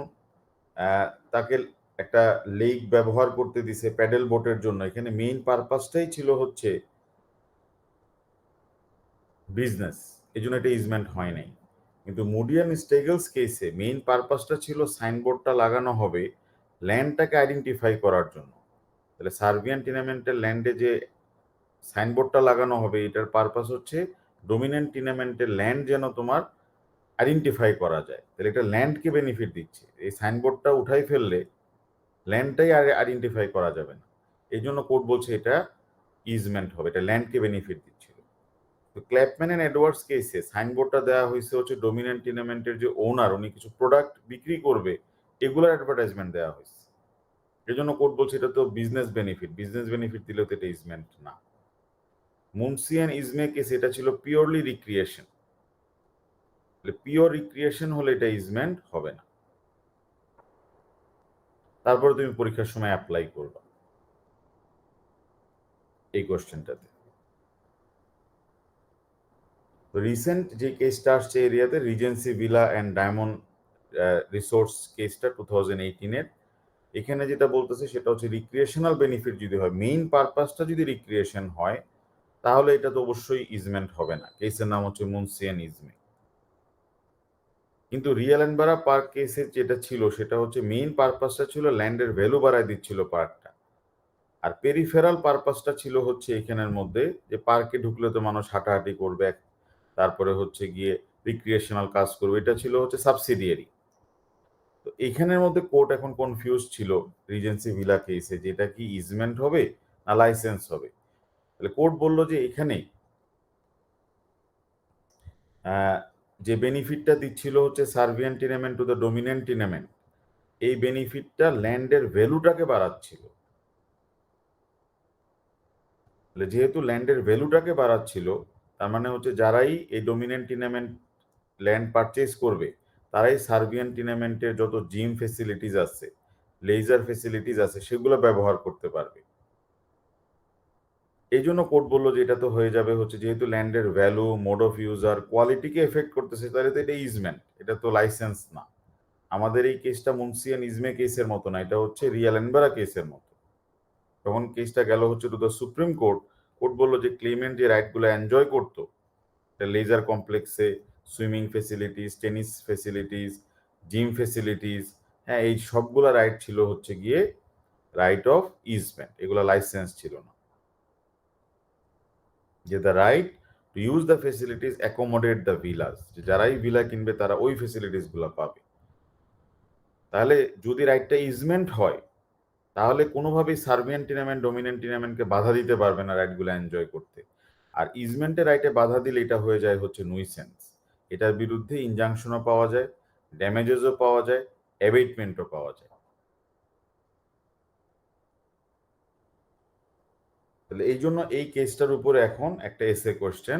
তাকে একটা লেক ব্যবহার করতে দিছে প্যাডেল বোটের জন্য, এখানে মেইন পারপাসটাই ছিল হচ্ছে বিজনেস, এই জন্য এটা ইজমেন্ট হয় নাই। কিন্তু মুডিয়ান স্টেগলস কেসে মেইন পারপাসটা ছিল সাইনবোর্ডটা লাগানো হবে ল্যান্ডটাকে আইডেন্টিফাই করার জন্য। তাহলে সার্বিয়ান টিনামেন্টের ল্যান্ডে যে সাইনবোর্ডটা লাগানো হবে এটার পারপাস হচ্ছে ডোমিনেন্ট টিনামেন্টের ল্যান্ড যেন তোমার আইডেন্টিফাই করা যায়, তাহলে এটা ল্যান্ডকে বেনিফিট দিচ্ছে। এই সাইনবোর্ডটা উঠাই ফেললে ল্যান্ডটাই আর আইডেন্টিফাই করা যাবে না, এই জন্য কোর্ট বলছে এটা ইজমেন্ট হবে, এটা ল্যান্ডকে বেনিফিট দিচ্ছিল। তো ক্ল্যাপম্যান এন্ড এডওয়ার্ডস কেসে সাইনবোর্ডটা দেওয়া হয়েছে হচ্ছে ডোমিনেন্ট টিনামেন্টের যে ওনার, উনি কিছু প্রোডাক্ট বিক্রি করবে, এগুলোর অ্যাডভার্টাইজমেন্ট দেওয়া হয়েছে, এই জন্য কোর্ট বলছে এটা তো বিজনেস বেনিফিট, বিজনেস বেনিফিট দিলেও তো এটা ইজমেন্ট না। মুনসিয়ান ইজমে কেস এটা ছিল পিওরলি রিক্রিয়েশন, পিওর রিক্রিয়েশন হলে এটা ইজমেন্ট হবে না। তারপরে তুমি পরীক্ষার সময় অ্যাপ্লাই করবা এই কোশ্চেনটাতে। রিসেন্ট যে কেসটা আসছে এরিয়াতে regency villa and diamond resource কেসটা 2018-এর, এখানে যেটা বলতেছে সেটা হচ্ছে রিক্রিয়েশনাল বেনিফিট যদি হয়, মেইন পারপাসটা যদি রিক্রিয়েশন হয় তাহলে এটা তো অবশ্যই ইজমেন্ট হবে না। কেসের নাম হচ্ছে মুনসিয়ান ইজমে। কিন্তু রিয়েল এনবারা পার্ক কেসের যেটা ছিল সেটা হচ্ছে মেইন পারপাসটা ছিল ল্যান্ডের ভ্যালু বাড়ায় দিচ্ছিল পার্কটা, আর পেরিফেরাল পারপাসটা ছিল হচ্ছে এখানের মধ্যে যে পার্কে ঢুকলে তো মানুষ হাঁটাহাঁটি করবে, তারপরে হচ্ছে গিয়ে রিক্রিয়েশনাল কাজ করবে, এটা ছিল হচ্ছে সাবসিডিয়ারি। তো এখানের মধ্যে কোর্ট এখন কনফিউজ ছিল রিজেন্সি ভিলা কেসে যে এটা কি ইজমেন্ট হবে না লাইসেন্স হবে। তাহলে কোর্ট বলল যে এখানে যে বেনিফিটটা দিচ্ছিল হচ্ছে সার্ভিয়ান টিনামেন্ট টু দ্য ডোমিনেন্ট টিনামেন্ট, এই বেনিফিটটা ল্যান্ডের ভ্যালুটাকে বাড়াচ্ছিল। যেহেতু ল্যান্ডের ভ্যালুটাকে বাড়াচ্ছিল, তার মানে হচ্ছে যারাই এই ডোমিনেন্ট টিনামেন্ট ল্যান্ড পারচেজ করবে তারাই সার্বিয়ান টিনামেন্টের যত জিম ফেসিলিটিস আছে, লেজার ফেসিলিটিস আছে, সেগুলো ব্যবহার করতে পারবে। এই জন্য কোর্ট বললো যে এটা তো হয়ে যাবে হচ্ছে যেহেতু ল্যান্ডের ভ্যালু, মোড অফ ইউজ আর কোয়ালিটিকে এফেক্ট করতেছে, তাহলে তো এটা ইজমেন্ট, এটা তো লাইসেন্স না। আমাদের এই কেসটা মুনসিয়ান ইজমে কেসের মতো না, এটা হচ্ছে রিয়াল এনবারা কেসের মতো। তখন কেসটা গেল হচ্ছে to the supreme court, court বললো যে ক্লেমেন্ট যে রাইটগুলো এনজয় করতো, লেজার কমপ্লেক্সে swimming facilities, tennis facilities, gym facilities, হ্যাঁ, এই সবগুলো রাইট ছিল হচ্ছে গিয়ে রাইট অফ ইজমেন্ট, এগুলো লাইসেন্স ছিল না। যে the right to use the facilities accommodate the villus, যে যারাই ভিলা কিনবে তারা ওই ফেসিলিটিস গুলো পাবে। তাহলে যদি রাইটটা ইজমেন্ট হয় তাহলে কোনোভাবেই সার্বিয়ান টিনামেন্ট ডোমিনেন্ট টিনামেন্টকে বাধা দিতে পারবে না রাইটগুলো এনজয় করতে। আর ইজমেন্টের রাইটে বাধা দিলে এটা হয়ে যায় হচ্ছে নুইসেন্স, এটার বিরুদ্ধে ইনজাংশনও পাওয়া যায়, ড্যামেজেসও পাওয়া যায়, অ্যাবেটমেন্টও পাওয়া যায়। তাহলে এই জন্য এই কেসটার উপরে এখন একটা এসে কোশ্চেন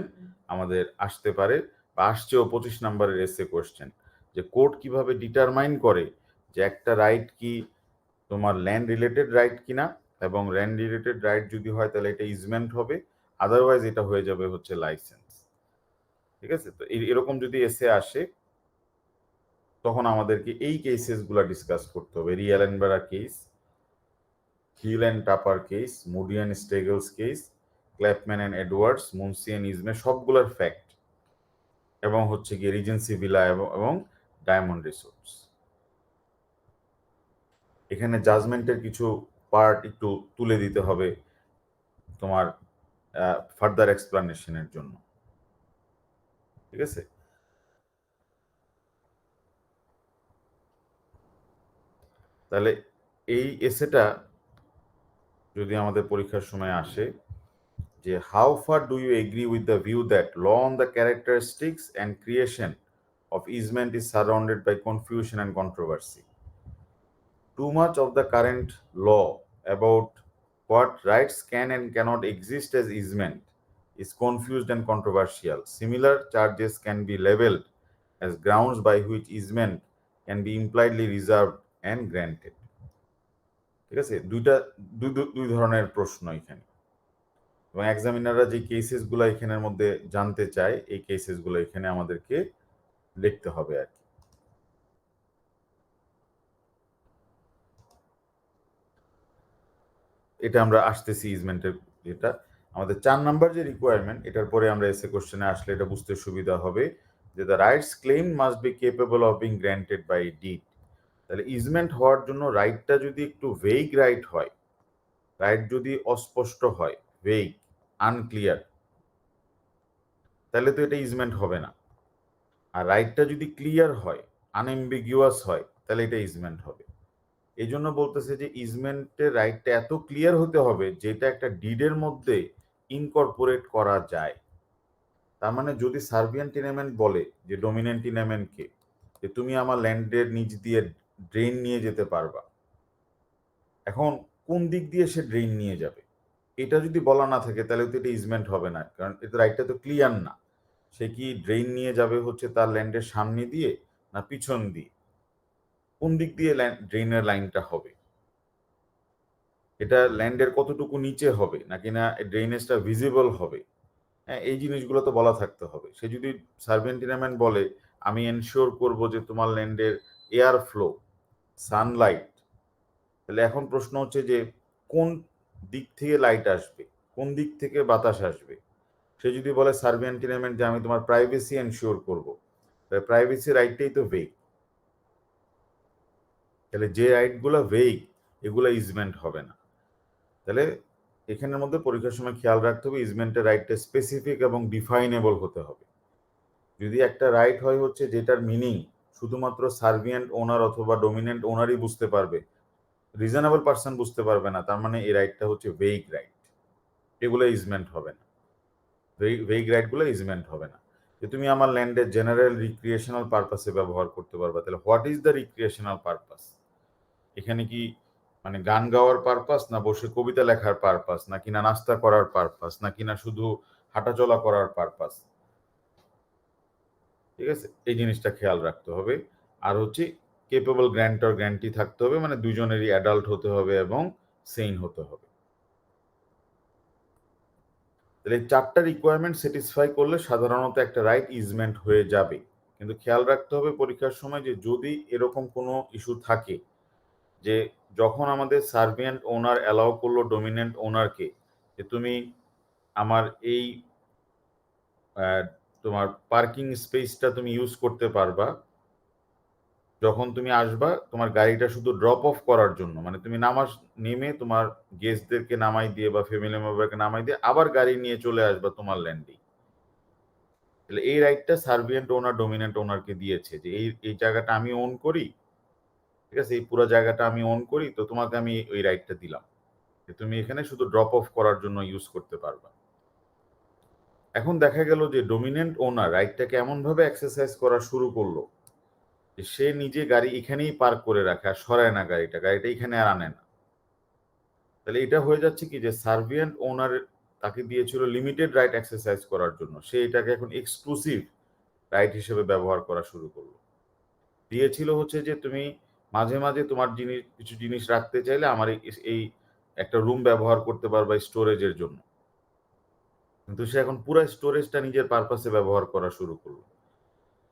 আমাদের আসতে পারে, বা আসছেও 25 নম্বরের এসে কোশ্চেন, যে কোর্ট কিভাবে ডিটারমাইন করে যে একটা রাইট কি তোমার ল্যান্ড রিলেটেড রাইট কিনা, এবং ল্যান্ড রিলেটেড রাইট যদি হয় তাহলে এটা ইজমেন্ট হবে, আদারওয়াইজ এটা হয়ে যাবে হচ্ছে লাইসেন্স। ঠিক আছে, তো এরকম যদি এসে আসে তখন আমাদেরকে এই কেসেসগুলো ডিসকাস করতে হবে, Re Ellenborough case, Hill and Tapper case, Moody and Steggles case, Clapman and Edwards, Mounsey and Ismay, সবগুলোর ফ্যাক্ট, এবং হচ্ছে গিয়ে রিজেন্সি ভিলা এবং ডায়মন্ড রিসোর্টস। এখানে জাজমেন্টের কিছু পার্ট একটু তুলে দিতে হবে তোমার ফার্দার এক্সপ্লানেশনের জন্য। ঠিক আছে, তাহলে এই এসেটা যদি আমাদের পরীক্ষার সময় আসে যে how far do you agree with the view that law on the characteristics and creation of easement is surrounded by confusion and controversy. too much of the current law about what rights can and cannot exist as easement is confused and controversial. Similar charges can be leveled as grounds by which easement can be impliedly reserved and granted. ঠিক আছে, দুই ধরনের প্রশ্ন এখানে, এবং এক্সামিনাররা যে কেসেসগুলো এখানের মধ্যে জানতে চায় এই কেসেসগুলো এখানে আমাদেরকে লিখতে হবে আর কি। এটা আমরা আসতেছি ইজমেন্টের যেটা আমাদের 4 নাম্বার যে রিকোয়ারমেন্ট, এটার পরে আমরা এসে কোশ্চেনে আসলে এটা বুঝতে সুবিধা হবে যে the rights claim must be capable of being granted by deed. তাহলে ইজমেন্ট হওয়ার জন্য রাইটটা যদি একটু ভেইগ রাইট হয়, রাইট যদি অস্পষ্ট হয়, ভেইগ, আনক্লিয়ার, তাহলে তো এটা ইজমেন্ট হবে না। আর রাইটটা যদি ক্লিয়ার হয়, আনএম্বিগুয়াস হয়, তাহলে এটা ইজমেন্ট হবে। এই জন্য বলতেছে যে ইজমেন্টের রাইটটা এত ক্লিয়ার হতে হবে যেটা একটা ডিডের মধ্যে ইনকর্পোরেট করা যায়। তার মানে যদি সার্বিয়ান টিনেমেন্ট বলে যে ডমিনেন্ট টিনেমেন্টকে যে তুমি আমার ল্যান্ডের নিচ দিয়ে ড্রেন নিয়ে যেতে পারবা, এখন কোন দিক দিয়ে সে ড্রেন নিয়ে যাবে এটা যদি বলা না থাকে তাহলে তো এটা ইজমেন্ট হবে না, কারণ এটা রাইটটা তো ক্লিয়ার না। সে কি ড্রেন নিয়ে যাবে হচ্ছে তার ল্যান্ডের সামনে দিয়ে না পিছন দিয়ে, কোন দিক দিয়ে ড্রেনের লাইনটা হবে, এটা ল্যান্ডের কতটুকু নিচে হবে নাকি না ড্রেনেজটা ভিজিবল হবে, হ্যাঁ এই জিনিসগুলো তো বলা থাকতে হবে। সে যদি সার্বিয়ান টিনামেন্ট বলে আমি এনশিওর করব যে তোমার ল্যান্ডের এয়ার ফ্লো, সানলাইট, তাহলে এখন প্রশ্ন হচ্ছে যে কোন দিক থেকে লাইট আসবে, কোন দিক থেকে বাতাস আসবে। সে যদি বলে সার্বিয়ান টিনামেন্ট যে আমি তোমার প্রাইভেসি এনশিওর করব, তাহলে প্রাইভেসি রাইটটাই তো ভেগ। তাহলে যে রাইটগুলো ভেগ এগুলো ইজমেন্ট হবে না। তাহলে এখানের মধ্যে পরীক্ষার সময় খেয়াল রাখতে হবে ইজমেন্টের রাইটটা স্পেসিফিক এবং ডিফাইনেবল হতে হবে। যদি একটা রাইট হয় হচ্ছে যেটার মিনিং শুধুমাত্র সার্ভিয়েন্ট ওনার অথবা ডমিনেন্ট ওনারই বুঝতে পারবে, রিজনেবল পার্সন বুঝতে পারবে না, তার মানে এই রাইটটা হচ্ছে ভেইগ রাইট, এগুলো ইজমেন্ট হবে না। ভেইগ রাইটগুলো ইজমেন্ট হবে না। যে তুমি আমার ল্যান্ডের জেনারেল রিক্রিয়েশনাল পারপাসে ব্যবহার করতে পারবা, তাহলে what is the recreational purpose? এখানে কি মানে গান গাওয়ার পারপাস, না বসে কবিতা লেখার পারপাস, নাকি না নাস্তা করার পারপাস, নাকি না শুধু হাঁটাচলা করার পারপাস? ঠিক আছে, এই জিনিসটা খেয়াল রাখতে হবে। আর হচ্ছে কেপেবল গ্র্যান্টর গ্র্যান্টি থাকতে হবে, মানে দুজনেরই অ্যাডাল্ট হতে হবে এবং সেইন হতে হবে। তাহলে এই 4টা রিকোয়ারমেন্ট স্যাটিসফাই করলে সাধারণত একটা রাইট ইজমেন্ট হয়ে যাবে। কিন্তু খেয়াল রাখতে হবে পরীক্ষার সময় যে যদি এরকম কোনো ইস্যু থাকে যে যখন আমাদের সার্ভিয়েন্ট ওনার অ্যালাউ করলো ডমিনেন্ট ওনারকে যে তুমি আমার এই তোমার পার্কিং স্পেসটা তুমি ইউজ করতে পারবা, যখন তুমি আসবা তোমার গাড়িটা শুধু ড্রপ অফ করার জন্য, মানে তুমি নেমে তোমার গেস্টদেরকে নামাই দিয়ে বা ফ্যামিলি মেম্বারকে নামাই দিয়ে আবার গাড়ি নিয়ে চলে আসবা তোমার ল্যান্ডে, তাহলে এই রাইটটা সার্ভিয়েন্ট ওনার ডমিনেন্ট ওনারকে দিয়েছে যে এই জায়গাটা আমি ওন করি, ঠিক আছে, এই পুরো জায়গাটা আমি ওন করি, তো তোমাকে আমি ওই রাইটটা দিলাম যে তুমি এখানে শুধু ড্রপ অফ করার জন্য ইউজ করতে পারবা। এখন দেখা গেল যে ডমিনেন্ট ওনার রাইটটাকে এমনভাবে এক্সারসাইজ করা শুরু করলো যে সে নিজে গাড়ি এখানেই পার্ক করে রাখে আর সরায় না গাড়িটা এখানে আর আনে না। তাহলে এটা হয়ে যাচ্ছে কি যে সার্ভিয়েন্ট ওনার তাকে দিয়েছিল লিমিটেড রাইট এক্সারসাইজ করার জন্য, সে এটাকে এখন এক্সক্লুসিভ রাইট হিসেবে ব্যবহার করা শুরু করলো। দিয়েছিল হচ্ছে যে তুমি মাঝে মাঝে তোমার কিছু জিনিস রাখতে চাইলে আমার এই একটা রুম ব্যবহার করতে পারবা স্টোরেজের জন্য, কিন্তু সে এখন পুরো স্টোরেজটা নিজের পারপাসে ব্যবহার করা শুরু করলো।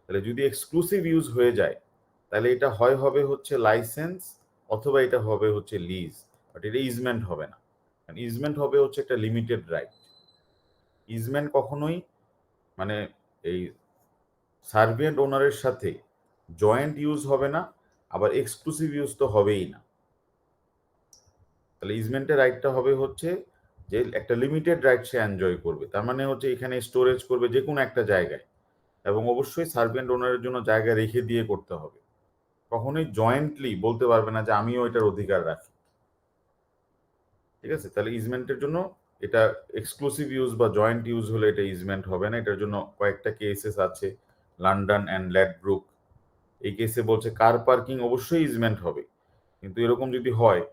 তাহলে যদি এক্সক্লুসিভ ইউজ হয়ে যায় তাহলে এটা হবে হচ্ছে লাইসেন্স অথবা এটা হবে হচ্ছে লিজ, বাট এটা ইজমেন্ট হবে না। ইজমেন্ট হবে হচ্ছে একটা লিমিটেড রাইট। ইজমেন্ট কখনোই মানে এই সার্ভিয়েন্ট ওনারের সাথে জয়েন্ট ইউজ হবে না, আবার এক্সক্লুসিভ ইউজ তো হবেই না। তাহলে ইজমেন্টের রাইটটা হবে হচ্ছে যে একটা লিমিটেড রাইট সে এনজয় করবে, তার মানে হচ্ছে এখানে স্টোরেজ করবে যে কোনো একটা জায়গায়, এবং অবশ্যই সার্ভিয়েন্ট ওনারের জন্য জায়গা রেখে দিয়ে করতে হবে। কখনোই জয়েন্টলি বলতে পারবে না যে আমিও এটার অধিকার রাখি। ঠিক আছে, তাহলে ইজমেন্টের জন্য এটা এক্সক্লুসিভ ইউজ বা জয়েন্ট ইউজ হলে এটা ইজমেন্ট হবে না। এটার জন্য কয়েকটা কেসেস আছে, লন্ডন অ্যান্ড ল্যাডব্রুক। এই কেসে বলছে কার পার্কিং অবশ্যই ইজমেন্ট হবে, কিন্তু এরকম যদি হয়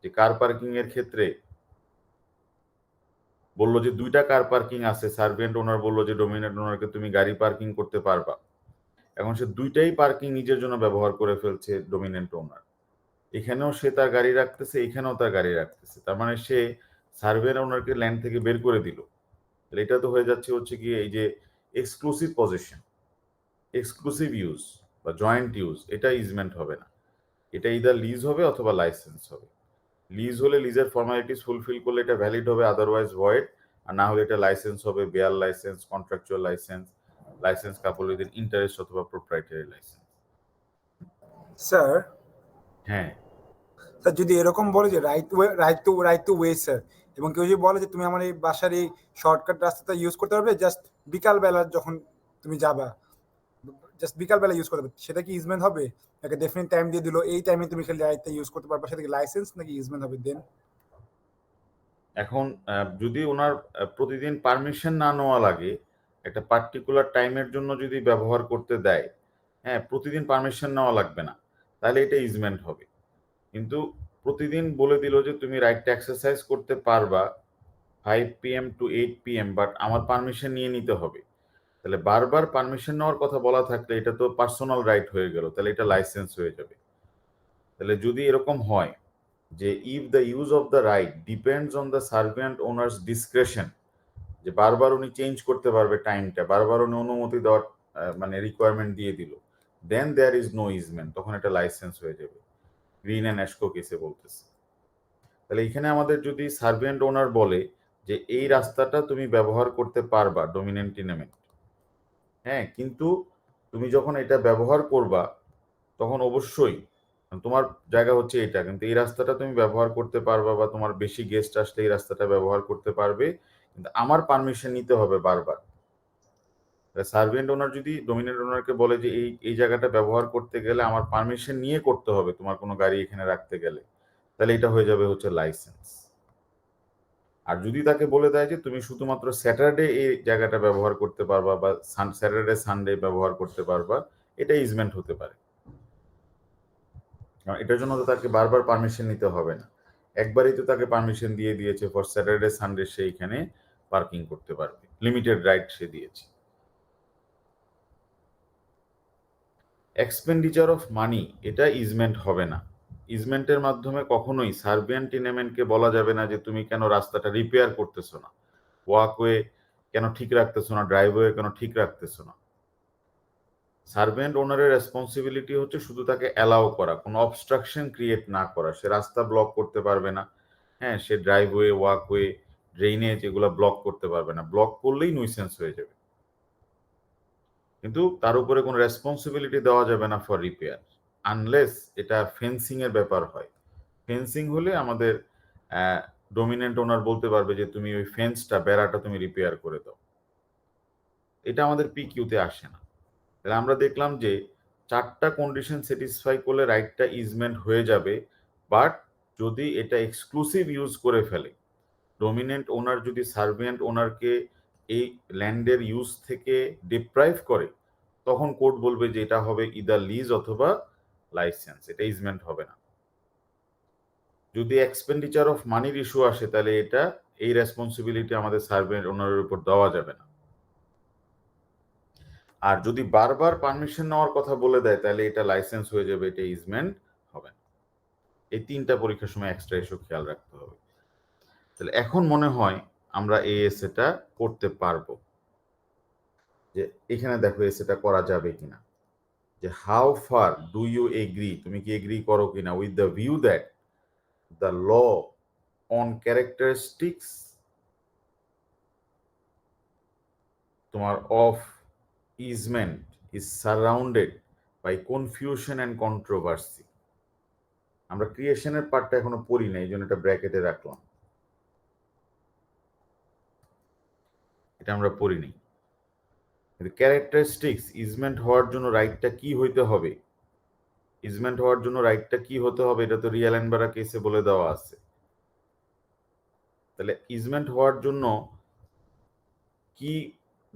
যে কার পার্কিং এর ক্ষেত্রে বললো যে 2টা কার পার্কিং আছে, সার্ভেন্ট ওনার বললো যে ডমিনেন্ট ওনারকে তুমি গাড়ি পার্কিং করতে পারবা, এখন সে 2টাই পার্কিং নিজের জন্য ব্যবহার করে ফেলছে ডমিনেন্ট ওনার, এখানেও সে তার গাড়ি রাখতেছে, এখানেও তার গাড়ি রাখতেছে, তার মানে সে সার্ভেন্ট ওনারকে ল্যান্ড থেকে বের করে দিল। এটা তো হয়ে যাচ্ছে হচ্ছে কি এই যে এক্সক্লুসিভ পজিশন, এক্সক্লুসিভ ইউজ বা জয়েন্ট ইউজ, এটা ইজমেন্ট হবে না, এটা ইদার লিজ হবে অথবা লাইসেন্স হবে। লিজ হলে লিজের ফর্মালিটিস ফুলফিল করলে এটা ভ্যালিড হবে, আদারওয়াইজ ভয়েড, আর না হলে এটা লাইসেন্স হবে, bare licence, contractual licence, licence couple with interest অথবা প্রোপ্রাইটারি লাইসেন্স। স্যার, হ্যাঁ, স্যার যদি এরকম বলে যে রাইট টু ওয়ে স্যার, এবং কেউ যদি বলে যে তুমি আমার এই বাসার এই শর্টকাট রাস্তাটা ইউজ করতে পারবে জাস্ট বিকালবেলা যখন তুমি যাবা, জাস্ট বিকালবেলা ইউজ করতে পারবে, সেটা কি ইজমেন্ট হবে? একটা ডেফিনিট টাইম দিয়ে দিল, এই টাইমে তুমি খালি রাইটটা ইউজ করতে পারবে, সেটা কি লাইসেন্স নাকি ইজমেন্ট হবে দেন? এখন যদি ওনার প্রতিদিন পারমিশন না নেওয়া লাগে, একটা পার্টিকুলার টাইমের জন্য যদি ব্যবহার করতে দেয়, হ্যাঁ প্রতিদিন পারমিশন নেওয়া লাগবে না, তাহলে এটা ইজমেন্ট হবে। কিন্তু প্রতিদিন বলে দিল যে তুমি রাইটটা এক্সারসাইজ করতে পারবা 5 PM to 8 PM, বাট আমার পারমিশন নিয়ে নিতে হবে, তাহলে বারবার পারমিশন নেওয়ার কথা বলা থাকলে এটা তো পার্সোনাল রাইট হয়ে গেল, তাহলে এটা লাইসেন্স হয়ে যাবে। তাহলে যদি এরকম হয় যে if the use of the right depends on the servant owners ডিসক্রেশন, যে বারবার উনি চেঞ্জ করতে পারবে টাইমটা, বারবার উনি অনুমতি দেওয়ার মানে রিকোয়ারমেন্ট দিয়ে দিল, দেন দেয়ার ইজ নো ইজমেন্ট, তখন এটা লাইসেন্স হয়ে যাবে। গ্রিন অ্যান্ড অ্যাশকো কেসে বলতেছে। তাহলে এখানে আমাদের যদি সার্ভেন্ট ওনার বলে যে এই রাস্তাটা তুমি ব্যবহার করতে পারবা ডমিনেন্ট টিনেমেন্ট, হ্যাঁ কিন্তু তুমি যখন এটা ব্যবহার করবা তখন অবশ্যই তোমার জায়গা হচ্ছে এটা, কিন্তু এই রাস্তাটা তুমি ব্যবহার করতে পারবা বা তোমার বেশি গেস্ট আসলে এই রাস্তাটা ব্যবহার করতে পারবে, কিন্তু আমার পারমিশন নিতে হবে বারবার। সার্ভেন্ট ওনার যদি ডমিনেন্ট ওনারকে বলে যে এই এই জায়গাটা ব্যবহার করতে গেলে আমার পারমিশন নিয়ে করতে হবে, তোমার কোনো গাড়ি এখানে রাখতে গেলে, তাহলে এটা হয়ে যাবে হচ্ছে লাইসেন্স। আর যদি তাকে বলে দেয় যে তুমি শুধুমাত্র স্যাটারডে এই জায়গাটা ব্যবহার করতে পারবা বা স্যাটারডে সানডে ব্যবহার করতে পারবা, এটা ইজমেন্ট হতে পারে। কারণ এটার জন্য তো তাকে বারবার পারমিশন নিতে হবে না, একবারই তো তাকে পারমিশন দিয়ে দিয়েছে ফর স্যাটারডে সানডে সে এখানে পার্কিং করতে পারবে, লিমিটেড রাইট সে দিয়েছে। এক্সপেন্ডিচার অফ মানি, এটা ইজমেন্ট হবে না। ইজমেন্টের মাধ্যমে কখনোই সার্বিয়ান টিনেমেন্টকে বলা যাবে না যে তুমি কেন রাস্তাটা রিপেয়ার করতেছো না, ওয়াকওয়ে কেন ঠিক রাখতেছো না, ড্রাইভওয়ে কেন ঠিক রাখতেছো না। সার্ভেন্ট ওনারের রেসপন্সিবিলিটি হচ্ছে শুধু তাকে অ্যালাউ করা, কোনো অবস্ট্রাকশন ক্রিয়েট না করা। সে রাস্তা ব্লক করতে পারবে না, হ্যাঁ সে ড্রাইভওয়ে, ওয়াকওয়ে, ড্রেনেজ এগুলো ব্লক করতে পারবে না, ব্লক করলেই নুইসেন্স হয়ে যাবে। কিন্তু তার উপরে কোনো রেসপন্সিবিলিটি দেওয়া যাবে না ফর রিপেয়ার, আনলেস এটা ফেন্সিং এর ব্যাপার হয়। ফেন্সিং হলে আমাদের ডমিনেন্ট ওনার বলতে পারবে যে তুমি ওই ফেন্সটা, বেড়াটা তুমি রিপেয়ার করে দাও। এটা আমাদের পিকিউতে আসে না। তাহলে আমরা দেখলাম যে 4টা কন্ডিশন স্যাটিসফাই করলে রাইটটা ইজমেন্ট হয়ে যাবে, বাট যদি এটা এক্সক্লুসিভ ইউজ করে ফেলে, ডমিনেন্ট ওনার যদি সার্ভিয়েন্ট ওনারকে এই ল্যান্ডের ইউজ থেকে ডিপ্রাইভ করে, তখন কোর্ট বলবে যে এটা হবে ইদার লিজ অথবা লাইসেন্স, এটা ইজমেন্ট হবে না। যদি এক্সপেন্ডিচার অফ মানির ইস্যু আসে, তাহলে এটা এই রেসপন্সিবিলিটি আমাদের সার্ভিয়েন্ট ওনারের উপর দেওয়া যাবে না। আর যদি বারবার পারমিশন নেওয়ার কথা বলে দেয়, তাহলে এটা লাইসেন্স হয়ে যাবে, এটা ইজমেন্ট হবে না। এই 3টা পরীক্ষার সময় এক্সট্রা ইস্যু খেয়াল রাখতে হবে। তাহলে এখন মনে হয় আমরা এই এসএটা করতে পারবো, যে এখানে দেখো এসএটা করা যাবে কিনা, যে how far do you agree, তুমি কি এগ্রি করো কিনা with the view that the law on characteristics তোমার of easement is surrounded by confusion and controversy. আমরা ক্রিয়েশনের পার্টটা এখনো পড়ি না, এই জন্য এটা ব্র্যাকেটে রাখলাম, এটা আমরা পড়িনি। কিন্তু ক্যারেক্টারিস্টিক্স, ইজমেন্ট হওয়ার জন্য রাইটটা কি হইতে হবে, ইজমেন্ট হওয়ার জন্য রাইটটা কি হতে হবে, এটা তো রিয়াল এন্ড বারা কেসে বলে দেওয়া আছে। তাহলে ইজমেন্ট হওয়ার জন্য কি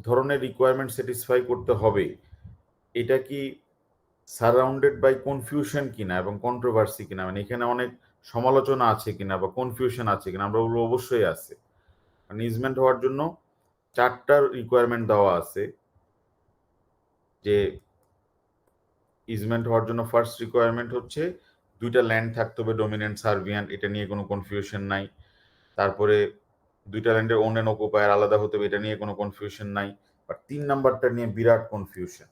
ধরনের রিকোয়ারমেন্ট স্যাটিসফাই করতে হবে, এটা কি সারাউন্ডেড বাই কনফিউশন কিনা এবং কন্ট্রোভার্সি কিনা, মানে এখানে অনেক সমালোচনা আছে কিনা বা কনফিউশন আছে কিনা, আমরা বলবো অবশ্যই আছে। মানে ইজমেন্ট হওয়ার জন্য 4টা রিকোয়ারমেন্ট দেওয়া আছে। যে ইজমেন্ট হওয়ার জন্য ফার্স্ট রিকোয়ারমেন্ট হচ্ছে 2টা ল্যান্ড থাকতে হবে ডমিনেন্ট সার্ভিয়ান, এটা নিয়ে কোনো কনফিউশন নাই। তারপরে 2টা ল্যান্ডের ওন অ্যান্ড অকুপায়ার আলাদা হতে হবে, এটা নিয়ে কোনো কনফিউশন নাই। বাট 3 নাম্বারটা নিয়ে বিরাট কনফিউশন,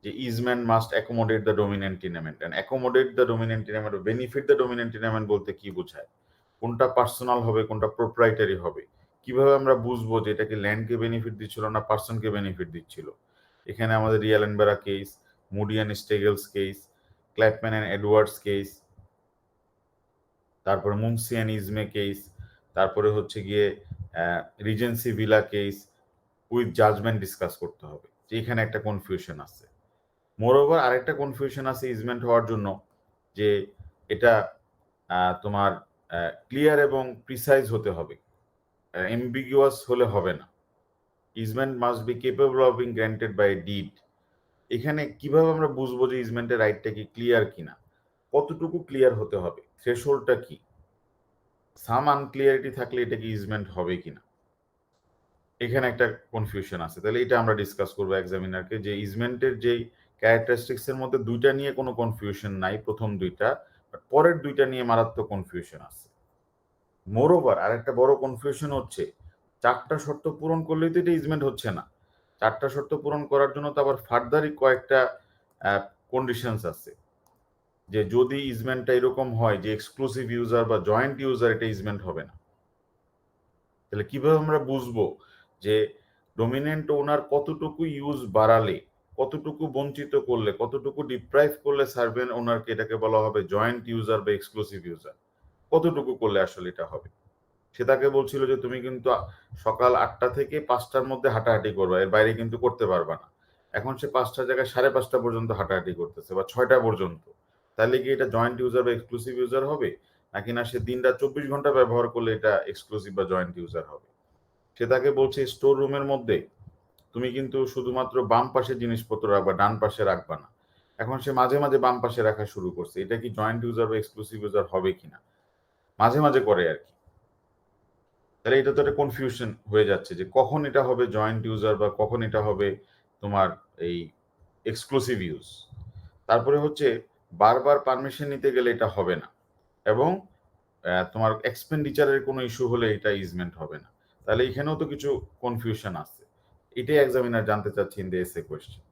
যে easement must accommodate the dominant tenement. And accommodate the dominant tenement, benefit the dominant tenement বলতে কি বোঝায়, কোনটা পার্সোনাল হবে কোনটা প্রোপ্রাইটারি হবে, কিভাবে আমরা বুঝবো যে এটা কি ল্যান্ডকে বেনিফিট দিচ্ছিল না পার্সনকে বেনিফিট দিচ্ছিল। এখানে আমাদের রিয়াল অ্যান্ড বেরা case, Moody and Steggles case, Clapman and Edwards case, তারপরে মুন্সি অ্যান্ড ইজমে কেস, তারপরে হচ্ছে গিয়ে Regency Villa case with judgment discuss করতে হবে, যে এখানে একটা কনফিউশন আছে। মোরওভার আরেকটা কনফিউশন আছে ইজমেন্ট হওয়ার জন্য, যে এটা তোমার ক্লিয়ার এবং প্রিসাইজ হতে হবে, এমবিগুয়াস হলে হবে না। Easement must be capable of being granted by deed. এখানে কিভাবে আমরা বুঝবো যে ইজমেন্টের রাইটটা কি ক্লিয়ার কিনা, কতটুকু ক্লিয়ার হতে হবে, থ্রেশহোল্ডটা কি, সাম আনক্লিয়ারিটি থাকলে এটা কি ইজমেন্ট হবে কিনা, এখানে একটা কনফিউশন আছে। তাহলে এটা আমরা ডিসকাস করবো এক্সামিনারকে, যে ইজমেন্টের যেই ক্যারেক্টারিস্টিক্স এর মধ্যে 2টা নিয়ে কোনো কনফিউশন নাই, প্রথম 2টা, বাট পরের 2টা নিয়ে মারাত্মক কনফিউশন আছে। মোরওভার আরেকটা বড় কনফিউশন হচ্ছে 4টা শর্ত পূরণ করলেই তো এটা ইজমেন্ট হচ্ছে না। 4টা শর্ত পূরণ করার জন্য তো আবার ফার্দারই কয়েকটা কন্ডিশনস আছে, যে যদি ইজমেন্টটা এরকম হয় যে এক্সক্লুসিভ ইউজার বা জয়েন্ট ইউজার, এটা ইজমেন্ট হবে না। তাহলে কিভাবে আমরা বুঝবো যে ডমিনেন্ট ওনার কতটুকু ইউজ বাড়ালে, কতটুকু বঞ্চিত করলে, কতটুকু ডিপ্রাইভ করলে সার্ভেন্ট ওনারকে এটাকে বলা হবে জয়েন্ট ইউজার বা এক্সক্লুসিভ ইউজার, কতটুকু করলে আসলে এটা হবে। সে তাকে বলছিল যে তুমি কিন্তু সকাল 8টা থেকে 5টার মধ্যে হাঁটাহাঁটি করবা, এর বাইরে কিন্তু করতে পারবা না। এখন সে 5টার জায়গায় 5:30 পর্যন্ত হাঁটাহাঁটি করতেছে বা 6টা পর্যন্ত, তাহলে কি এটা জয়েন্ট ইউজার বা এক্সক্লুসিভ ইউজার হবে, নাকি না সে দিনটা 24 ঘন্টা ব্যবহার করলে এটা এক্সক্লুসিভ বা জয়েন্ট ইউজার হবে। সে তাকে বলছে স্টোর রুমের মধ্যে তুমি কিন্তু শুধুমাত্র বাম পাশে জিনিসপত্র রাখবা, ডান পাশে রাখবা না। এখন সে মাঝে মাঝে বাম পাশে রাখা শুরু করছে, এটা কি জয়েন্ট ইউজার বা এক্সক্লুসিভ ইউজার হবে কিনা, মাঝে মাঝে করে আর কি। তাহলে এটা তো একটা কনফিউশন হয়ে যাচ্ছে যে কখন এটা হবে জয়েন্ট ইউজার বা কখন এটা হবে তোমার এই এক্সক্লুসিভ ইউজ। তারপরে হচ্ছে বারবার পারমিশন নিতে গেলে এটা হবে না, এবং তোমার এক্সপেন্ডিচারের কোনো ইস্যু হলে এটা ইজমেন্ট হবে না। তাহলে এখানেও তো কিছু কনফিউশন আছে, এটাই এক্সামিনার জানতে চাচ্ছি ইন দ্য এসে কোয়েশ্চেন।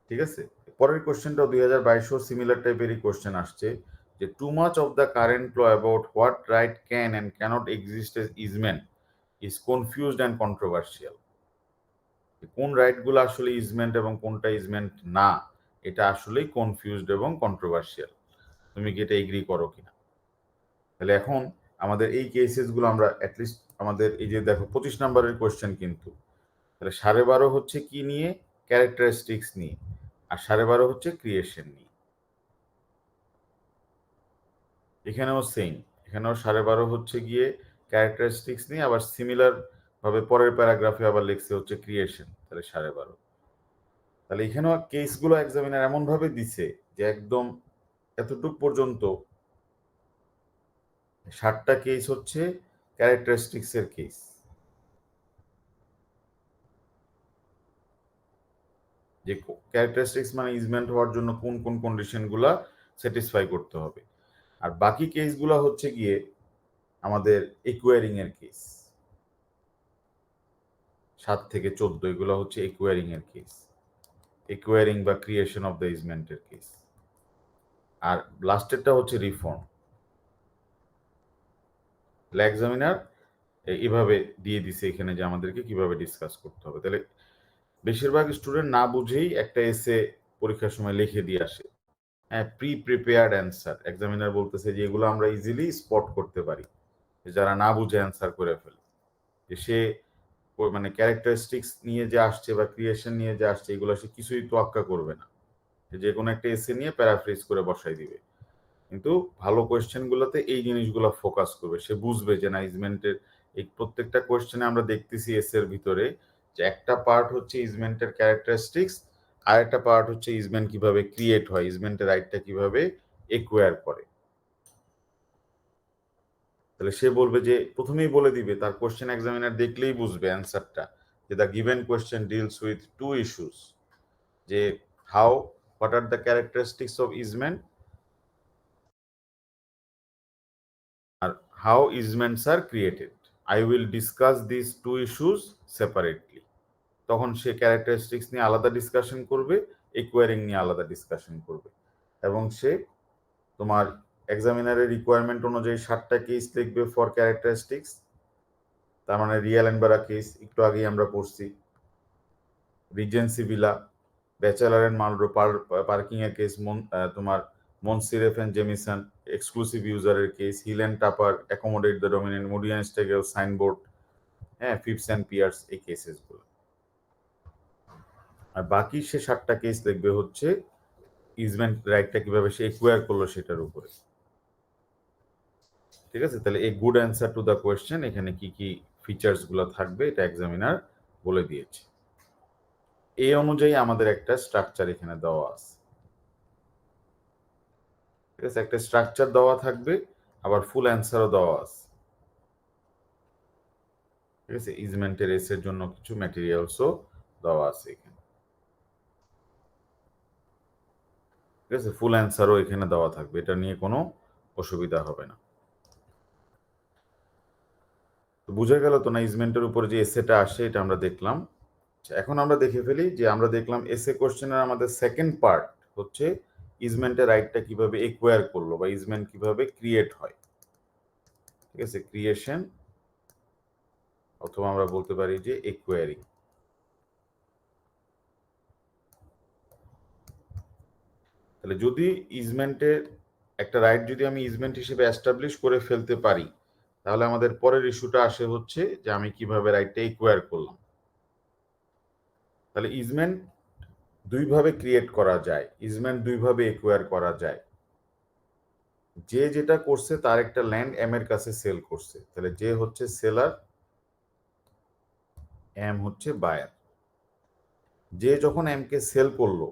ঠিক আছে, পরের কোশ্চেনটা 2022 সিমিলার টাইপেরই কোশ্চেন আসছে, যে too much of the current law about what right can and cannot exist as easement is confused and controversial. কোন রাইটগুলো আসলে ইজমেন্ট এবং কোনটা ইজমেন্ট না, এটা আসলেই কনফিউজড এবং কন্ট্রোভার্সিয়াল। তুমি কি এটা এগ্রি করো কিনা। তাহলে এখন আমাদের এই কেসেসগুলো আমরা অ্যাটলিস্ট আমাদের এই যে দেখো 25 নম্বরের কোশ্চেন কিন্তু, তাহলে 12.5 হচ্ছে কি নিয়ে, ক্যারেক্টারিস্টিক্স নিয়ে, আর 12.5 হচ্ছে ক্রিয়েশন নিয়ে। এখানেও সেম, এখানেও 12.5 হচ্ছে গিয়ে ক্যারেক্টারিস্টিক্স নিয়ে, আবার সিমিলার ভাবে পরের প্যারাগ্রাফে আবার লিখছে হচ্ছে ক্রিয়েশন, তাহলে 12.5। তাহলে এখানেও কেসগুলো এক্সামিনার এমন ভাবে দিছে যে একদম এতটুক পর্যন্ত 7টা কেস হচ্ছে ক্যারেক্টারিস্টিক্স এর কেস। যে ক্যারেক্টারিস্টিক্স মানে ইজমেন্ট হওয়ার জন্য কোন কোন কন্ডিশনগুলা স্যাটিসফাই করতে হবে, আর বাকি কেসগুলো হচ্ছে গিয়ে আমাদের একুয়ারিং এর কেস। 7 থেকে 14 এগুলো হচ্ছে একুয়ারিং এর কেস, একুয়ারিং বা ক্রিয়েশন অফ দ্য ইজমেন্টের কেস। আর লাস্টেরটা হচ্ছে রিফর্ম। এক্সামিনার এইভাবে দিয়ে দিছে এখানে যে আমাদেরকে কিভাবে ডিসকাস করতে হবে। তাহলে বেশিরভাগ স্টুডেন্ট না বুঝেই একটা এসে পরীক্ষার সময় লিখে দিয়ে আসে, হ্যাঁ, প্রিপেয়ার্ড অ্যান্সার। এক্সামিনার বলতেছে যে এগুলো আমরা ইজিলি স্পট করতে পারি, যারা না বুঝে অ্যান্সার করে ফেলে, যে সে মানে ক্যারেক্টারিস্টিক্স নিয়ে যে আসছে বা ক্রিয়েশন নিয়ে যে আসছে এগুলো সে কিছুই তোয়াক্কা করবে না, যে কোনো একটা এসে নিয়ে প্যারাফ্রেজ করে বসাই দিবে। কিন্তু ভালো কোয়েশ্চেনগুলোতে এই জিনিসগুলো ফোকাস করবে, সে বুঝবে যে না ইজমেন্টের এই প্রত্যেকটা কোয়েশ্চেনে আমরা দেখতেছি এসের ভিতরে যে একটা পার্ট হচ্ছে ইজমেন্টের ক্যারেক্টারিস্টিক্স, আর একটা পার্ট হচ্ছে ইজমেন্ট কিভাবে ক্রিয়েট হয়, ইজমেন্টের রাইটটা কিভাবে একুয়ার করে। তাহলে সে বলবে যে প্রথমেই বলে দিবে, তার কোশ্চেন এক্সামিনার দেখলেই বুঝবে অ্যান্সারটা, যে the given question deals with two issues, যে how, what are the characteristics of easement, আর how easements are created. I will discuss this two issues separately. তখন সে ক্যারেক্টারিস্টিক্স নিয়ে আলাদা ডিসকাশন করবে, একুয়ারিং নিয়ে আলাদা ডিসকাশন করবে, এবং সে তোমার এক্সামিনারের রিকোয়ারমেন্ট অনুযায়ী 7টা কেস লিখবে ফর ক্যারেক্টারিস্টিক্স। তার মানে রিয়েল অ্যান্ড বারা কেস একটু আগেই আমরা পড়ছি, Regency Villa, Batchelor and Marlowe parking এর কেস, তোমার মনসিরেফ এন্ড জেমিসন এক্সক্লুসিভ ইউজারের case, Hill and Tapper accommodate the dominant, Moody and Steggle signboard, হ্যাঁ, ফিপস অ্যান্ড পিয়ার্স, এই কেসেসগুলো। আর বাকি সে 7টা কেস লিখবে হচ্ছে ইজমেন্ট রাইটটা কিভাবে সে একুয়ার করলো সেটার উপরে। ঠিক আছে, তাহলে এই good answer to the question, এখানে কি কি ফিচার্স গুলো থাকবে এটা এক্সামিনার বলে দিয়েছে। এই অনুযায়ী আমাদের একটা স্ট্রাকচার এখানে দেওয়া আছে। ঠিক আছে, একটা স্ট্রাকচার দেওয়া থাকবে, আবার ফুল অ্যান্সারও দেওয়া আছে। ঠিক আছে, ইজমেন্টের এর জন্য কিছু ম্যাটেরিয়ালসও দেওয়া আছে এখানে। ঠিক আছে, ফুল অ্যান্সারও এখানে দেওয়া থাকবে, এটা নিয়ে কোনো অসুবিধা হবে না। তো বুঝা গেল তো না ইজমেন্টের উপরে যে এসেটা আসে, এটা আমরা দেখলাম। এখন আমরা দেখে ফেলি যে আমরা দেখলাম এসে কোশ্চেনের আমাদের সেকেন্ড পার্ট হচ্ছে ইজমেন্টের রাইটটা কিভাবে একুয়ার করলো বা ইজমেন্ট কিভাবে ক্রিয়েট হয়। ঠিক আছে, ক্রিয়েশন অথবা আমরা বলতে পারি যে একুয়ারিং। তাহলে যদি ইজমেন্টের একটা রাইট যদি আমি ইজমেন্ট হিসেবে এস্টাবলিশ করে ফেলতে পারি, তাহলে আমাদের পরের ইস্যুটা আসে হচ্ছে যে আমি কিভাবে রাইটটা একুয়ার করলাম। তাহলে ইজমেন্ট দুইভাবে ক্রিয়েট করা যায়, ইজমেন্ট দুইভাবে একুয়ার করা যায়। যে যেটা করছে তার একটা ল্যান্ড এম এর কাছে সেল করছে, তাহলে যে হচ্ছে সেলার, এম হচ্ছে বায়ার। যে যখন এম কে সেল করলো,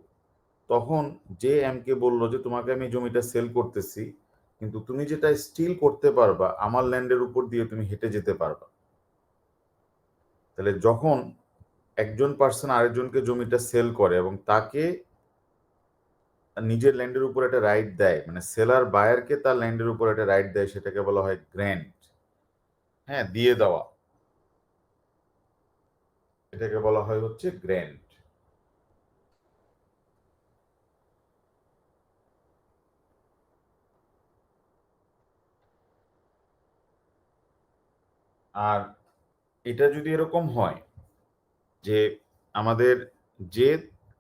তখন যে এম কে বললো যে তোমাকে আমি জমিটা সেল করতেছি, কিন্তু তুমি যেটা স্টিল করতে পারবা আমার ল্যান্ডের উপর দিয়ে তুমি হেঁটে যেতে পারবা। তাহলে যখন একজন পার্সন আরেকজনকে জমিটা সেল করে এবং তাকে নিজের ল্যান্ডের উপর একটা রাইট দেয়, মানে সেলার বায়ারকে তার ল্যান্ডের উপর একটা রাইট দেয়, সেটাকে বলা হয় গ্র্যান্ট। হ্যাঁ, দিয়ে দেওয়া, এটাকে বলা হয় হচ্ছে গ্র্যান্ট। আর এটা যদি এরকম হয় যে আমাদের যে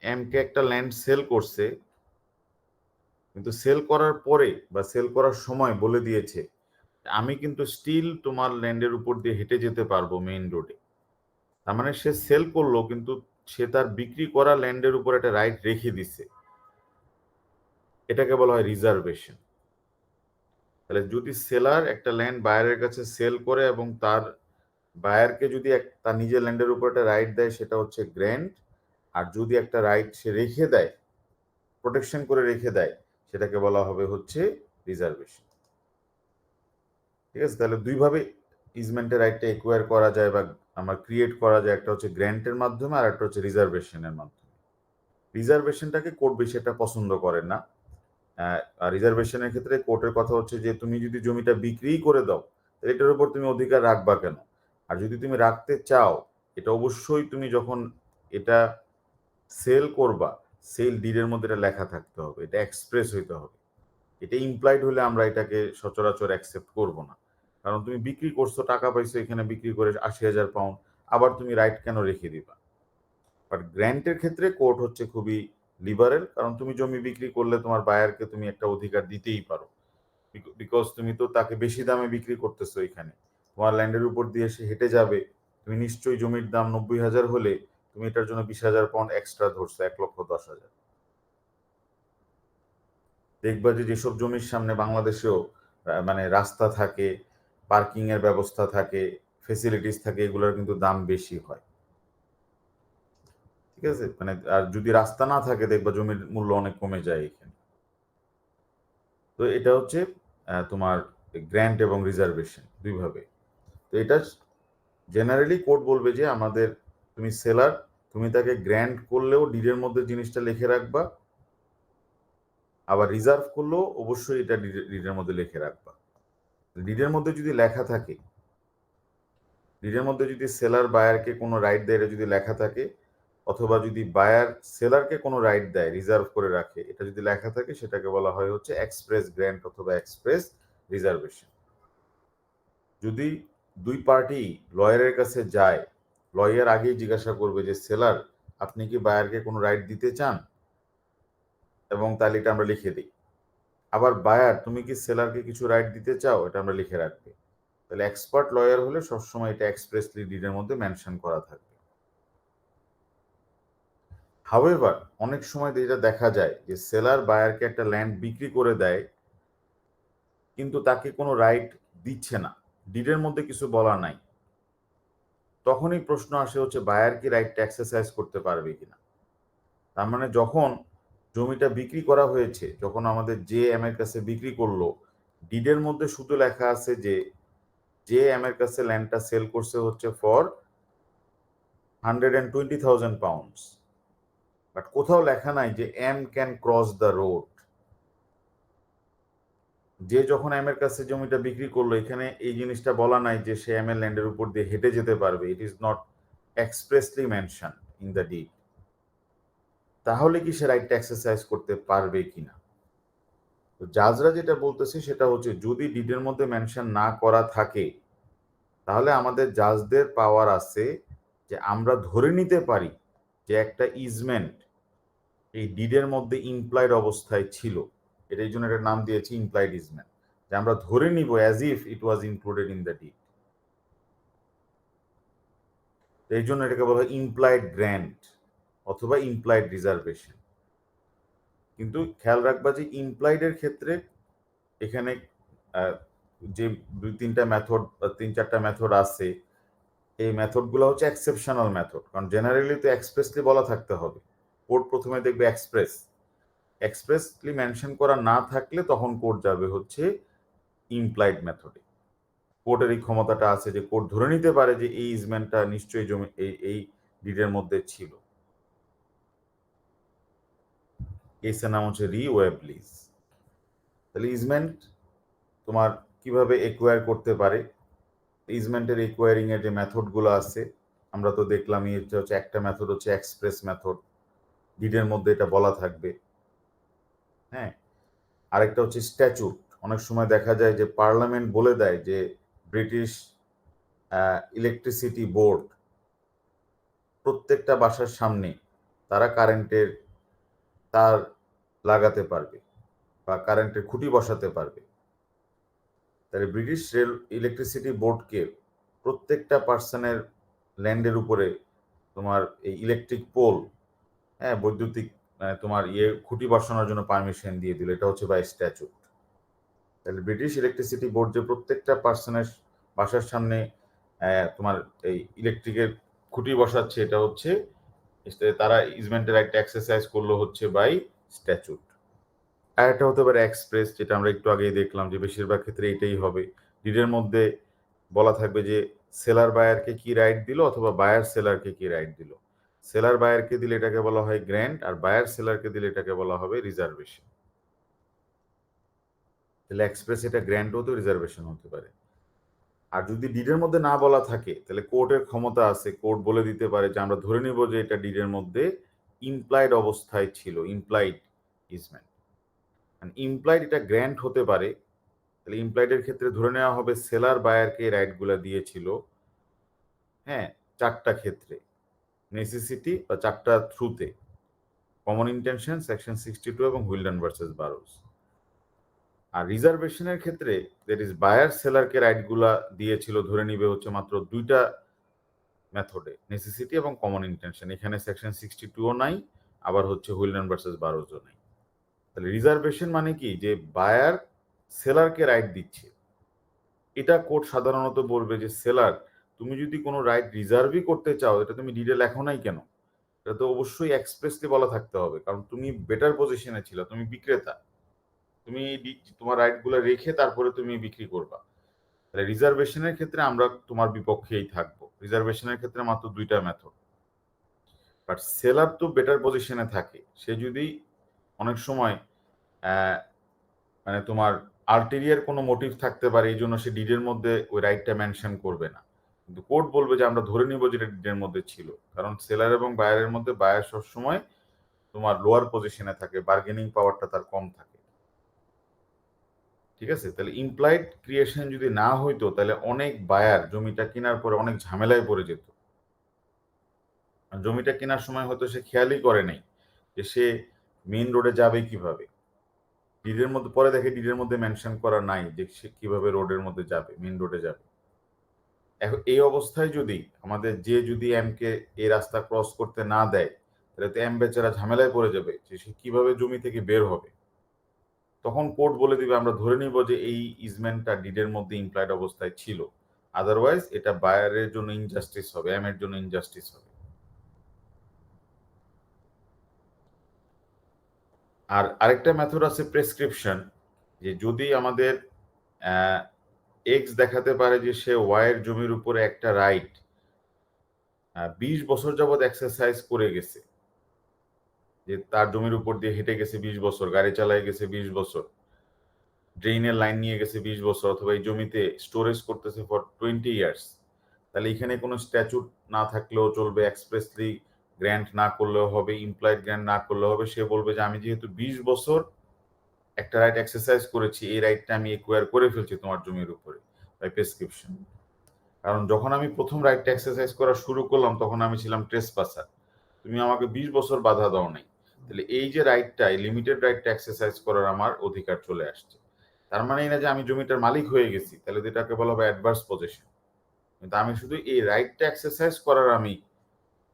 এম কে একটা ল্যান্ড সেল করছে, কিন্তু সেল করার পরে বা সেল করার সময় বলে দিয়েছে আমি কিন্তু স্টিল তোমার ল্যান্ডের উপর দিয়ে হেঁটে যেতে পারবো মেইন রোডে। তার মানে সে সেল করলো, কিন্তু সে তার বিক্রি করা ল্যান্ডের উপর একটা রাইট রেখে দিছে, এটাকে বলা হয় রিজার্ভেশন। তাহলে যদি সেলার একটা ল্যান্ড বায়ারের কাছে সেল করে এবং তার বায়ারকে যদি তার নিজের ল্যান্ডের উপর একটা রাইট দেয়, সেটা হচ্ছে গ্র্যান্ট। আর যদি একটা রাইট সে রেখে দেয়, প্রোটেকশন করে রেখে দেয়, সেটাকে বলা হবে হচ্ছে রিজার্ভেশন। ঠিক আছে, তাহলে দুইভাবে ইজমেন্টের রাইটটা একুয়ার করা যায় বা আমার ক্রিয়েট করা যায়, একটা হচ্ছে গ্র্যান্টের মাধ্যমে আর একটা হচ্ছে রিজার্ভেশনের মাধ্যমে। রিজার্ভেশনটাকে কোর্ট বেশি একটা পছন্দ করেন না। আর রিজার্ভেশনের ক্ষেত্রে কোর্টের কথা হচ্ছে যে তুমি যদি জমিটা বিক্রিই করে দাও, এটার উপর তুমি অধিকার রাখবা কেন? আর যদি তুমি রাখতে চাও, এটা অবশ্যই তুমি যখন এটা সেল করবা, সেল ডিডের মধ্যে এটা লেখা থাকতে হবে, এটা এক্সপ্রেস হইতে হবে। এটা ইমপ্লাইড হলে আমরা এটাকে সচরাচর অ্যাকসেপ্ট করব না। কারণ তুমি বিক্রি করছো, টাকা পাইছো, এখানে বিক্রি করে ৮০,০০০ পাউন্ড, আবার তুমি রাইট কেন রেখে দিবা? বাট গ্র্যান্টের ক্ষেত্রে কোর্ট হচ্ছে খুবই লিবারেল, কারণ তুমি জমি বিক্রি করলে তোমার বায়ারকে তুমি একটা অধিকার দিতেই পারো, বিকজ তুমি তো তাকে বেশি দামে বিক্রি করতেছো। এখানে তোমার ল্যান্ডের উপর দিয়ে সে হেঁটে যাবে, তুমি নিশ্চয়ই জমির দাম ৯০,০০০ হলে তুমি এটার জন্য ২০,০০০ পাউন্ড এক্সট্রা ধরছো, ১,১০,০০০। দেখবা যে যেসব জমির সামনে বাংলাদেশেও মানে রাস্তা থাকে, পার্কিং এর ব্যবস্থা থাকে, ফেসিলিটিস থাকে, এগুলোর কিন্তু দাম বেশি হয়। ঠিক আছে, মানে আর যদি রাস্তা না থাকে দেখবা জমির মূল্য অনেক কমে যায় এখানে। তো এটা হচ্ছে তোমার গ্র্যান্ট এবং রিজার্ভেশন দুইভাবে। তো এটা জেনারেলি কোর্ট বলবে যে আমাদের তুমি সেলার, তুমি তাকে গ্র্যান্ট করলেও ডিডের মধ্যে জিনিসটা লিখে রাখবা, আবার রিজার্ভ করলেও অবশ্যই এটা ডিডের মধ্যে লিখে রাখবা। ডিডের মধ্যে যদি লেখা থাকে, ডিডের মধ্যে যদি সেলার বায়ারকে কোনো রাইট দেয় এটা যদি লেখা থাকে, অথবা যদি বায়ার সেলারকে কোনো রাইট দেয় রিজার্ভ করে রাখে, এটা যদি লেখা থাকে সেটাকে বলা হয় হচ্ছে এক্সপ্রেস গ্র্যান্ট অথবা এক্সপ্রেস রিজার্ভেশন। যদি দুই পার্টি লয়ারের কাছে যায়, লয়ার আগেই জিজ্ঞাসা করবে যে সেলার আপনি কি বায়ারকে কোনো রাইট দিতে চান, এবং তাহলে এটা আমরা লিখে দিই। আবার বায়ার তুমি কি সেলারকে কিছু রাইট দিতে চাও, এটা আমরা লিখে রাখবে। তাহলে এক্সপার্ট লয়ার হলে সবসময় এটা এক্সপ্রেসলি ডিডের মধ্যে মেনশন করা থাকবে। হাউএভার অনেক সময় যেটা দেখা যায় যে সেলার বায়ারকে একটা ল্যান্ড বিক্রি করে দেয় কিন্তু তাকে কোনো রাইট দিচ্ছে না, ডিডের মধ্যে কিছু বলা নাই। তখনই প্রশ্ন আসে হচ্ছে বায়ার কি রাইটটা এক্সারসাইজ করতে পারবে কিনা। তার মানে যখন জমিটা বিক্রি করা হয়েছে, যখন আমাদের যে এম এর কাছে বিক্রি করলো, ডিডের মধ্যে শুধু লেখা আছে যে এম এর কাছে ল্যান্ডটা সেল করছে হচ্ছে ফর 120,000 পাউন্ডস, বাট কোথাও লেখা নাই যে M can cross the road. যে যখন এম এর কাছে জমিটা বিক্রি করলো, এখানে এই জিনিসটা বলা নাই যে সে এম এর ল্যান্ডের উপর দিয়ে হেঁটে যেতে পারবে। It is not expressly mention in the deed. তাহলে কি সে রাইটটা এক্সারসাইজ করতে পারবে কিনা? তো জাজরা যেটা বলতেছে সেটা হচ্ছে যদি ডিডের মধ্যে মেনশন না করা থাকে তাহলে আমাদের জাজদের পাওয়ার আছে যে আমরা ধরে নিতে পারি যে একটা ইজমেন্ট এই ডিডের মধ্যে ইমপ্লয়েড অবস্থায় ছিল। এটা এই জন্য এটার নাম দিয়েছি ইমপ্লয়েড ইজমেন্ট, যে আমরা ধরে নিব as if it was included in the did. এই জন্য এটাকে বলা হয় ইমপ্লয়েড গ্র্যান্ট অথবা ইমপ্লয়েড রিজার্ভেশন। কিন্তু খেয়াল রাখবা যে ইমপ্লয়েডের ক্ষেত্রে এখানে যে দুই তিনটা মেথড, তিন চারটা মেথড আছে, এই মেথডগুলো হচ্ছে এক্সেপশনাল মেথড। কারণ জেনারেলি তো এক্সপ্রেসলি বলা থাকতে হবে। কোর্ট প্রথমে দেখবে এক্সপ্রেসলি মেনশন করা না থাকলে তখন কোর্ট যাবে হচ্ছে ইমপ্লয়েড মেথডে। কোর্টের এই ক্ষমতাটা আছে যে কোর্ট ধরে নিতে পারে যে এই ইজমেন্টটা নিশ্চয়ই জমি এই ডিডের মধ্যে ছিল। কেসের নাম হচ্ছে রি ওয়েব লিজ। তাহলে ইজমেন্ট তোমার কিভাবে একুয়ার করতে পারে, ইজমেন্টের একুয়ারিং এর যে মেথডগুলো আছে আমরা তো দেখলামই। এটা হচ্ছে একটা মেথড হচ্ছে এক্সপ্রেস মেথড, ডিডের মধ্যে এটা বলা থাকবে। হ্যাঁ, আরেকটা হচ্ছে স্ট্যাচুট। অনেক সময় দেখা যায় যে পার্লামেন্ট বলে দেয় যে ব্রিটিশ ইলেকট্রিসিটি বোর্ড প্রত্যেকটা বাসার সামনে তারা কারেন্টের তার লাগাতে পারবে বা কারেন্টের খুঁটি বসাতে পারবে। তাহলে ব্রিটিশ রেল ইলেকট্রিসিটি বোর্ডকে প্রত্যেকটা পার্সনের ল্যান্ডের উপরে তোমার এই ইলেকট্রিক পোল, হ্যাঁ, বৈদ্যুতিক তোমার খুঁটি বসানোর জন্য পারমিশন দিয়ে দিল। এটা হচ্ছে বাই স্ট্যাচুট। তাহলে ব্রিটিশ ইলেকট্রিসিটি বোর্ড যে প্রত্যেকটা পার্সনের বাসার সামনে তোমার এই ইলেকট্রিকের খুঁটি বসাচ্ছে, এটা হচ্ছে তারা ইজমেন্টের একটা এক্সারসাইজ করলো হচ্ছে বাই স্ট্যাচুট। আর একটা হতে পারে এক্সপ্রেস, যেটা আমরা একটু আগেই দেখলাম যে বেশিরভাগ ক্ষেত্রে এটাই হবে। ডিডের মধ্যে বলা থাকবে যে সেলার বায়ারকে কি রাইট দিল অথবা বায়ার সেলারকে কি রাইট দিল। সেলার বায়ারকে দিলে এটাকে বলা হয় গ্র্যান্ট, আর বায়ার সেলারকে দিলে এটাকে বলা হবে রিজার্ভেশন। তাহলে এক্সপ্রেস এটা গ্র্যান্ট হতে রিজার্ভেশন হতে পারে। আর যদি ডিডের মধ্যে না বলা থাকে তাহলে কোর্টের ক্ষমতা আছে, কোর্ট বলে দিতে পারে যে আমরা ধরে নিব যে এটা ডিডের মধ্যে ইমপ্লয়েড অবস্থায় ছিল, ইমপ্লয়েড ইজমেন্ট। ইমপ্লয়েড এটা গ্র্যান্ট হতে পারে। তাহলে ইমপ্লয়েডের ক্ষেত্রে ধরে নেওয়া হবে সেলার বায়ারকে রাইটগুলো দিয়েছিল, হ্যাঁ, চারটা ক্ষেত্রে, নেসেসিটি বা চারটা থ্রুতে, কমন ইন্টেনশন, সেকশন 62 এবং হুইলডন ভার্সেস বারোস। আর রিজার্ভেশনের ক্ষেত্রে দ্যাট ইজ বায়ার সেলারকে রাইটগুলা দিয়েছিল ধরে নিবে হচ্ছে মাত্র দুইটা মেথডে, নেসেসিটি এবং কমন ইন্টেনশন। এখানে সেকশন 62ও নাই, আবার হচ্ছে হুইলডন ভার্সেস বারোসও নাই। তাহলে রিজার্ভেশন মানে কি, যে বায়ার সেলারকে রাইট দিচ্ছে। এটা কোর্ট সাধারণত বলবে যে সেলার তুমি যদি কোনো রাইট রিজার্ভই করতে চাও এটা তুমি ডিডে লেখো নাই কেন, এটা তো অবশ্যই এক্সপ্রেসলি বলা থাকতে হবে, কারণ তুমি বেটার পজিশনে ছিল, তুমি বিক্রেতা, তুমি তোমার রাইটগুলো রেখে তারপরে তুমি বিক্রি করবা। তাহলে রিজার্ভেশনের ক্ষেত্রে আমরা তোমার বিপক্ষেই থাকবো। রিজার্ভেশনের ক্ষেত্রে মাত্র 2টা মেথড। বাট সেলার তো বেটার পজিশনে থাকে, সে যদি অনেক সময় মানে তোমার আলটেরিয়ার কোনো মোটিভ থাকতে পারে, এই জন্য সে ডিডের মধ্যে ওই রাইটটা মেনশন করবে না, কিন্তু কোর্ট বলবে যে আমরা ধরে নিব যেটা ডিডের মধ্যে ছিল, কারণ সেলার এবং বায়ারের মধ্যে বায়ার সবসময় তোমার লোয়ার পজিশনে থাকে, বার্গেনিং পাওয়ারটা তার কম থাকে। ঠিক আছে, তাহলে ইমপ্লয়েড ক্রিয়েশন যদি না হইতো তাহলে অনেক বায়ার জমিটা কেনার পরে অনেক ঝামেলায় পড়ে যেত। জমিটা কেনার সময় হয়তো সে খেয়ালই করে নাই যে সে মেইন রোডে যাবে কিভাবে, ডিডের মধ্যে পরে দেখে ডিডের মধ্যে মেনশন করা নাই যে সে কিভাবে রোডের মধ্যে যাবে, মেইন রোডে যাবে। এখন এই অবস্থায় যদি আমাদের যে যদি এমকে এই রাস্তা ক্রস করতে না দেয়, তাহলে তো এম বেচারা ঝামেলায় পড়ে যাবে যে সে কিভাবে জমি থেকে বের হবে। তখন কোর্ট বলে দিবে আমরা ধরে নিব যে এই ইজমেন্টটা ডিডের মধ্যে ইমপ্লয়েড অবস্থায় ছিল, আদারওয়াইজ এটা বায়ারের জন্য ইনজাস্টিস হবে, এম এর জন্য ইনজাস্টিস হবে। আর আরেকটা মেথড আছে প্রেসক্রিপশন, যে যদি আমাদের এক্স দেখাতে পারে যে সে ওয়াইয়ের জমির উপরে একটা রাইট 20 বছর যাবৎ এক্সারসাইজ করে গেছে, যে তার জমির উপর দিয়ে হেঁটে গেছে 20 বছর, গাড়ি চালায় গেছে 20 বছর, ড্রেইনের লাইন নিয়ে গেছে 20 বছর, অথবা এই জমিতে স্টোরেজ করতেছে ফর 20 ইয়ার্স, তাহলে এখানে কোনো স্ট্যাচুট না থাকলেও চলবে, এক্সপ্রেসলি গ্র্যান্ট না করলেও হবে, ইমপ্লয়েড গ্র্যান্ট না করলেও হবে। সে বলবে যে আমি যেহেতু 20 বছর একটা রাইট এক্সারসাইজ করেছি, এই রাইটটা আমি একুয়ার করে ফেলছি তোমার জমির উপরে বাই প্রেসক্রিপশন। কারণ যখন আমি প্রথম রাইটটা এক্সারসাইজ করা শুরু করলাম তখন আমি ছিলাম ট্রেসপাসার, তুমি আমাকে 20 বছর বাধা দাও নাই, তাহলে এই যে রাইটটা, এই লিমিটেড রাইটটা এক্সারসাইজ করার আমার অধিকার চলে আসছে। তার মানে এই না যে আমি জমিটার মালিক হয়ে গেছি, তাহলে এটাকে বলা হবে অ্যাডভার্স পজিশন, কিন্তু আমি শুধু এই রাইটটা এক্সারসাইজ করার আমি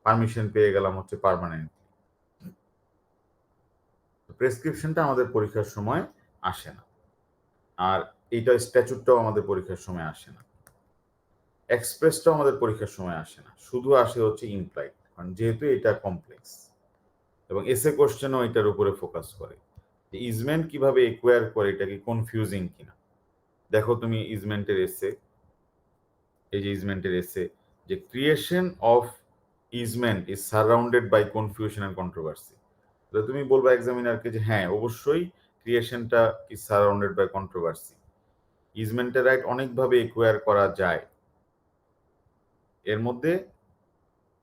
পারমিশন পেয়ে গেলাম হচ্ছে পার্মানেন্ট। প্রেসক্রিপশনটা আমাদের পরীক্ষার সময় আসে না, আর এইটা স্ট্যাচুটটাও আমাদের পরীক্ষার সময় আসে না, এক্সপ্রেসটাও আমাদের পরীক্ষার সময় আসে না, শুধু আসে হচ্ছে ইমপ্লয়েড, কারণ যেহেতু এটা কমপ্লেক্স এবং এসে কোশ্চেনও এটার উপরে ফোকাস করে যে ইজমেন্ট কিভাবে একুয়ার করে, এটা কি কনফিউজিং কিনা। দেখো তুমি ইজমেন্টের এসে, এই যে ইজমেন্টের এসে, যে creation of easement is surrounded by confusion and controversy, তাহলে তুমি বলবা এক্সামিনারকে যে হ্যাঁ অবশ্যই ক্রিয়েশনটা ইজ সারাউন্ডেড বাই কন্ট্রোভার্সি, ইজমেন্টের রাইট অনেকভাবে একুয়ার করা যায়, এর মধ্যে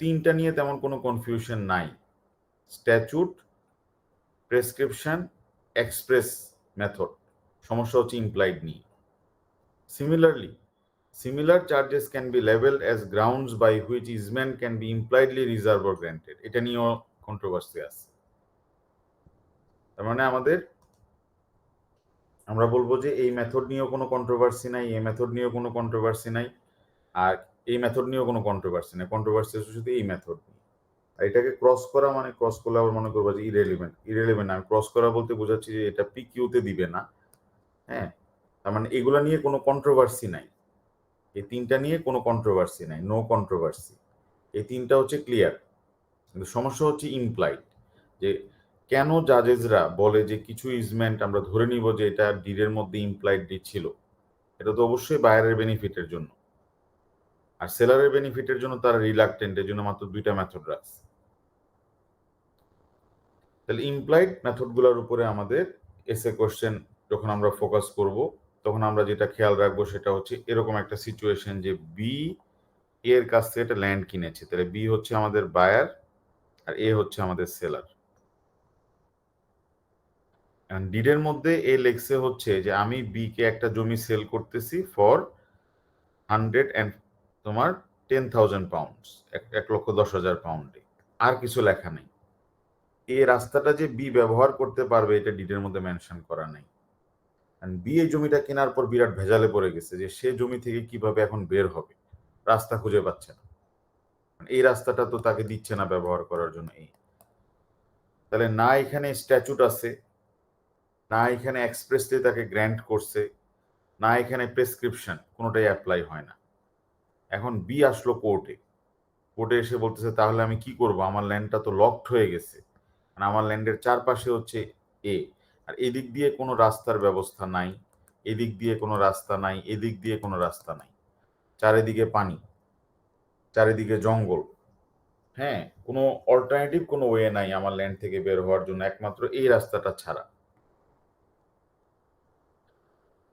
3টা নিয়ে তেমন কোনো কনফিউশন নাই, স্ট্যাচুট, প্রেসক্রিপশন, এক্সপ্রেস মেথড। সমস্যা হচ্ছে ইমপ্লাইড নিয়ে। Similarly, similar charges can be leveled as grounds by which easement can be impliedly reserved or granted, এটা নিয়েও কন্ট্রোভার্সি আছে। তার মানে আমরা বলবো যে এই মেথড নিয়েও কোনো কন্ট্রোভার্সি নাই, এই মেথড নিয়েও কোনো কন্ট্রোভার্সি নাই, আর এই মেথড নিয়েও কোনো কন্ট্রোভার্সি নাই, কন্ট্রোভার্সি আছে শুধু এই মেথড নিয়ে। আর এটাকে ক্রস করা মানে, ক্রস করলে আবার মনে করবো যে ইরেলিভেন্ট আমি ক্রস করা বলতে বোঝাচ্ছি যে এটা পিকিউতে দিবে না। হ্যাঁ, তার মানে এগুলা নিয়ে কোনো কন্ট্রোভার্সি নাই, এই 3টা নিয়ে কোনো কন্ট্রোভার্সি নাই, নো কন্ট্রোভার্সি, এই 3টা হচ্ছে ক্লিয়ার। কিন্তু সমস্যা হচ্ছে ইমপ্লাইড, যে কেন জাজেসরা বলে যে কিছু ইজমেন্ট আমরা ধরে নিব যে এটা ডিডের মধ্যে ইমপ্লাইড ডিড ছিল, এটা তো অবশ্যই বায়ারের বেনিফিটের জন্য, আর সেলারের বেনিফিটের জন্য তারা রিলাক্টেন্ট, এর জন্য মাত্র 2টা মেথড রাখছে। তাহলে ইমপ্লাইড মেথডগুলোর উপরে আমাদের এসে কোশ্চেন যখন আমরা ফোকাস করব, তখন আমরা যেটা খেয়াল রাখবো সেটা হচ্ছে এরকম একটা সিচুয়েশন যে বি এর কাছ থেকে একটা ল্যান্ড কিনেছে, তাহলে বি হচ্ছে আমাদের বায়ার আর এ হচ্ছে আমাদের সেলার। ডিডের মধ্যে এ লেখছে হচ্ছে যে আমি বি কে একটা জমি সেল করতেছি ফর 10,000 পাউন্ডস, 1,10,000 পাউন্ডে, আর কিছু লেখা নেই। এই রাস্তাটা যে বি ব্যবহার করতে পারবে এটা ডিডের মধ্যে মেনশন করা নেই। বি এই জমিটা কেনার পর বিরাট ভেজালে পড়ে গেছে যে সে জমি থেকে কিভাবে এখন বের হবে, রাস্তা খুঁজে পাচ্ছে না, এই রাস্তাটা তো তাকে দিচ্ছে না ব্যবহার করার জন্য। এই তাহলে না এখানে স্ট্যাচুট আছে, না এখানে এক্সপ্রেসলি তাকে গ্র্যান্ট করছে, না এখানে প্রেসক্রিপশন, কোনোটাই অ্যাপ্লাই হয় না। এখন বি আসলো কোর্টে, কোর্টে এসে বলতেছে তাহলে আমি কি করব, আমার ল্যান্ডটা তো লকড হয়ে গেছে, মানে আমার ল্যান্ডের চারপাশে হচ্ছে এ, আর এদিক দিয়ে কোনো রাস্তার ব্যবস্থা নাই, এদিক দিয়ে কোনো রাস্তা নাই, এদিক দিয়ে কোনো রাস্তা নাই, চারিদিকে পানি, চারিদিকে জঙ্গল, হ্যাঁ, কোনো অল্টারনেটিভ কোনো ওয়ে নাই আমার ল্যান্ড থেকে বের হওয়ার জন্য একমাত্র এই রাস্তাটা ছাড়া।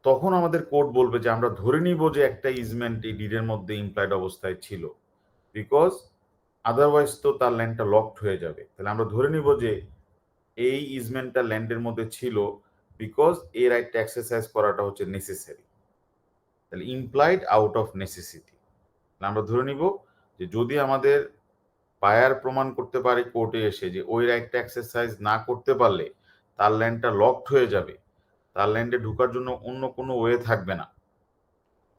তখন আমাদের কোর্ট বলবে যে আমরা ধরে নিব যে একটা ইজমেন্ট এই ডিডের মধ্যে ইমপ্লয়েড অবস্থায় ছিল, বিকজ আদারওয়াইজ তো তার ল্যান্ডটা লকড হয়ে যাবে। তাহলে আমরা ধরে নিব যে এই ইজমেন্টটা ল্যান্ডের মধ্যে ছিল বিকজ এই রাইটটা এক্সারসাইজ করাটা হচ্ছে নেসেসারি। তাহলে ইমপ্লয়েড আউট অফ নেসেসিটি। আমরা ধরে নিব যে যদি আমাদের বায়ার প্রমাণ করতে পারে কোর্টে এসে যে ওই রাইটটা এক্সারসাইজ না করতে পারলে তার ল্যান্ডটা লকড হয়ে যাবে, তার ল্যান্ডে ঢোকার জন্য অন্য কোনো ওয়ে থাকবে না,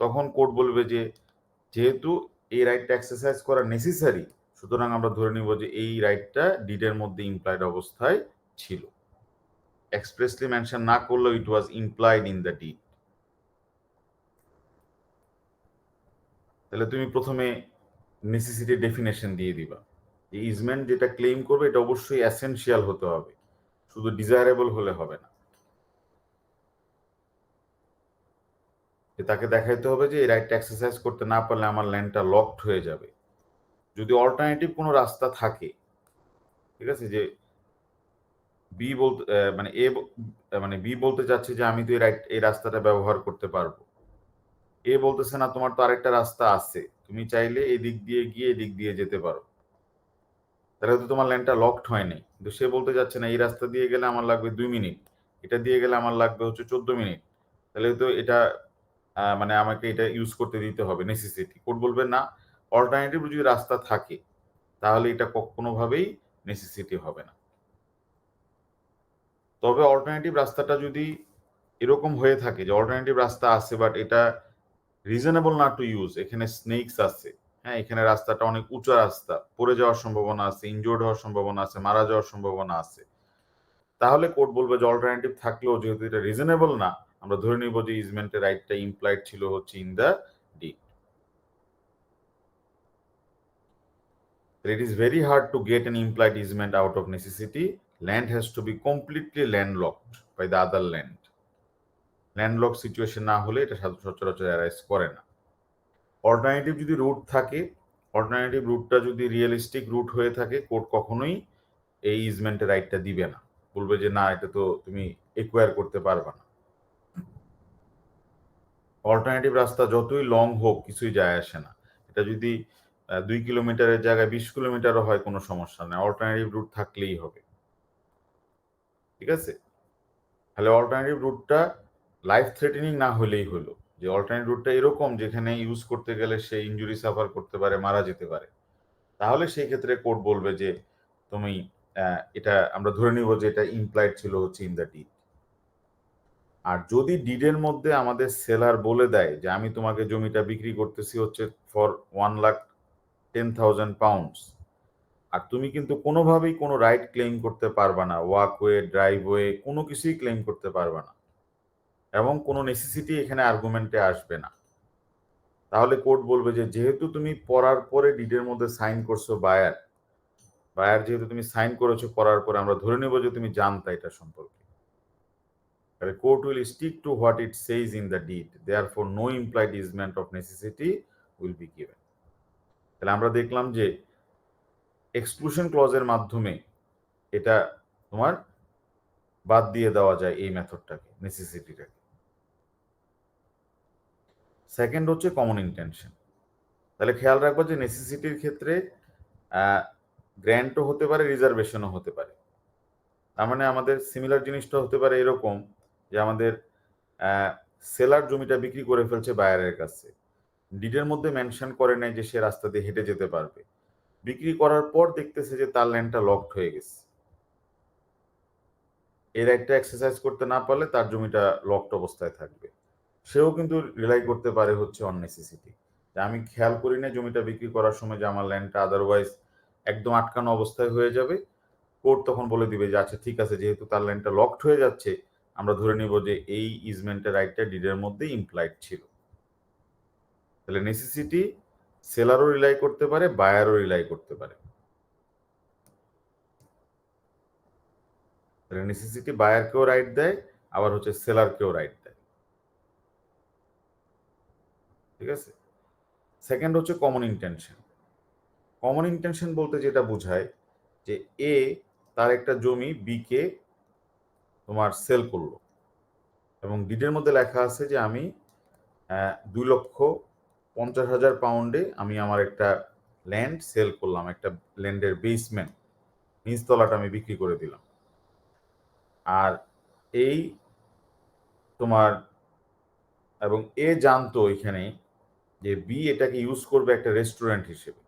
তখন কোর্ট বলবে যে যেহেতু এই রাইটটা এক্সারসাইজ করা নেসেসারি, সুতরাং আমরা ধরে নিব যে এই রাইটটা ডিডের মধ্যে ইমপ্লয়েড অবস্থায় ছিল। এক্সপ্রেসলি মেনশন না করলেও ইট ওয়াজ ইমপ্লয়েড ইন দ্য ডিড। তাহলে তুমি প্রথমে নেসেসিটি ডেফিনেশন দিয়ে দিবা। এই ইজমেন্ট যেটা ক্লেম করবে এটা অবশ্যই এসেনশিয়াল হতে হবে, শুধু ডিজায়ারেবল হলে হবে না। তাকে দেখাইতে হবে যে এই রাইটটা এক্সারসাইজ করতে না পারলে আমার ল্যান্ডটা লকড হয়ে যাবে। যদি অল্টারনেটিভ কোনো রাস্তা থাকে, ঠিক আছে, যে বি বলতে মানে এ মানে বি বলতে চাচ্ছে যে আমি তো এই রাস্তাটা ব্যবহার করতে পারবো, এ বলতেছে না তোমার তো আরেকটা রাস্তা আছে, তুমি চাইলে এদিক দিয়ে গিয়ে এদিক দিয়ে যেতে পারো, তাহলে তো তোমার ল্যান্ডটা লকড হয় নাই। কিন্তু সে বলতে যাচ্ছে না এই রাস্তা দিয়ে গেলে আমার লাগবে 2 মিনিট, এটা দিয়ে গেলে আমার লাগবে হচ্ছে 14 মিনিট, তাহলে তো এটা মানে আমাকে এটা ইউজ করতে দিতে হবে, নেসেসিটি। কোর্ট বলবে না, অল্টারনেটিভ যদি রাস্তা থাকে তাহলে এটা কোনোভাবেই নেসেসিটি হবে না। তবে অল্টারনেটিভ রাস্তাটা যদি এরকম হয়ে থাকে যে অল্টারনেটিভ রাস্তা আছে বাট এটা রিজনেবল না টু ইউজ, এখানে স্নেকস আছে, হ্যাঁ, এখানে রাস্তাটা অনেক উঁচা রাস্তা, পড়ে যাওয়ার সম্ভাবনা আছে, ইনজোর্ড হওয়ার সম্ভাবনা আছে, মারা যাওয়ার সম্ভাবনা আছে, তাহলে কোর্ট বলবে যে অল্টারনেটিভ থাকলেও যেহেতু এটা রিজনেবল না, আমরা ধরে নিব যে ইজমেন্টের রাইটটা ইমপ্লয়েড ছিল হচ্ছে in the did. It is very hard to get an implied easement out of necessity. Land has to be completely landlocked by the other land. Landlocked situation না হলে এটা সচরাচর অ্যারাইজ করে না। অল্টারনেটিভ যদি রুট থাকে, অল্টারনেটিভ রুটটা যদি রিয়েলিস্টিক রুট হয়ে থাকে, কোর্ট কখনোই এই ইজমেন্টের রাইটটা দিবে না, বলবে যে না এটা তো তুমি একুয়ার করতে পারবে না। অল্টারনেটিভ রাস্তা যতই লং হোক কিছুই যায় আসে না, এটা যদি 2 কিলোমিটারের জায়গায় 20 কিলোমিটারও হয় কোনো সমস্যা নেই, অল্টারনেটিভ রুট থাকলেই হবে, ঠিক আছে। তাহলে অল্টারনেটিভ রুটটা লাইফ থ্রেটেনিং না হলেই হলো, যে অল্টারনেটিভ রুটটা এরকম যেখানে ইউজ করতে গেলে সে ইনজুরি সাফার করতে পারে, মারা যেতে পারে, তাহলে সেই ক্ষেত্রে কোর্ট বলবে যে তুমি এটা আমরা ধরে নিব যে এটা ইমপ্লয়েড ছিল হচ্ছে ইন দ্য ডিড। আর যদি ডিডের মধ্যে আমাদের সেলার বলে দেয় যে আমি তোমাকে জমিটা বিক্রি করতেছি হচ্ছে ফর 1,10,000 পাউন্ডস, আর তুমি কিন্তু কোনোভাবেই কোনো রাইট ক্লেম করতে পারবা না, ওয়াকওয়ে, ড্রাইভওয়ে, কোনো কিছুই ক্লেম করতে পারবা না, এবং কোনো নেসেসিটি এখানে আর্গুমেন্টে আসবে না, তাহলে কোর্ট বলবে যে যেহেতু তুমি পড়ার পরে ডিডের মধ্যে সাইন করছো, বায়ার যেহেতু তুমি সাইন করেছো পড়ার পরে, আমরা ধরে নেব যে তুমি জানতা এটা সম্পর্কে। The court will stick to what it says in the deed. Therefore, no implied easement of necessity will be given. তাহলে আমরা দেখলাম যে এক্সক্লুশন ক্লজের মাধ্যমে এটা তোমার বাদ দিয়ে দেওয়া যায় এই মেথডটাকে, নেসেসিটিটাকে। সেকেন্ড হচ্ছে কমন ইন্টেনশন। তাহলে খেয়াল রাখবো যে নেসেসিটির ক্ষেত্রে গ্র্যান্টও হতে পারে, রিজার্ভেশনও হতে পারে। তার মানে আমাদের সিমিলার জিনিসটা হতে পারে এরকম যে আমাদের সেলার জমিটা বিক্রি করে ফেলছে বায়ারের কাছে, ডিডের মধ্যে মেনশন করে নাই যে সে রাস্তা দিয়ে হেঁটে যেতে পারবে, বিক্রি করার পর দেখতেছে যে তার ল্যান্ডটা লকড হয়ে গেছে, এই রাইটটা এক্সারসাইজ করতে না পারলে তার জমিটা লকড অবস্থায় থাকবে, সেও কিন্তু রিলাই করতে পারে হচ্ছে অন নেসেসিটি, যে আমি খেয়াল করি না জমিটা বিক্রি করার সময় যে আমার ল্যান্ডটা আদারওয়াইজ একদম আটকানো অবস্থায় হয়ে যাবে। কোর্ট তখন বলে দিবে যে আচ্ছা ঠিক আছে, যেহেতু তার ল্যান্ডটা লকড হয়ে যাচ্ছে, আমরা ধরে নিব যে এই ইজমেন্টের রাইটটা ডিডের মধ্যে ইমপ্লাইড ছিল। তাহলে নেসেসিটি সেলারও রিলাই করতে পারে, বায়ারও রিলাই করতে পারে। নেসেসিটি বায়ারকেও রাইট দেয়, আবার হচ্ছে সেলারকেও রাইট দেয়। ঠিক আছে। সেকেন্ড হচ্ছে কমন ইন্টেনশন। কমন ইন্টেনশন বলতে যেটা বোঝায় যে এ তার একটা জমি বি কে তোমার সেল করলো এবং ডিডের মধ্যে লেখা আছে যে আমি 2,50,000 পাউন্ডে আমি আমার একটা ল্যান্ড সেল করলাম, একটা ল্যান্ডের বেসমেন্ট নিচতলাটা আমি বিক্রি করে দিলাম। আর এই তোমার এবং এ জানতো এখানে যে বি এটাকে ইউজ করবে একটা রেস্টুরেন্ট হিসেবে,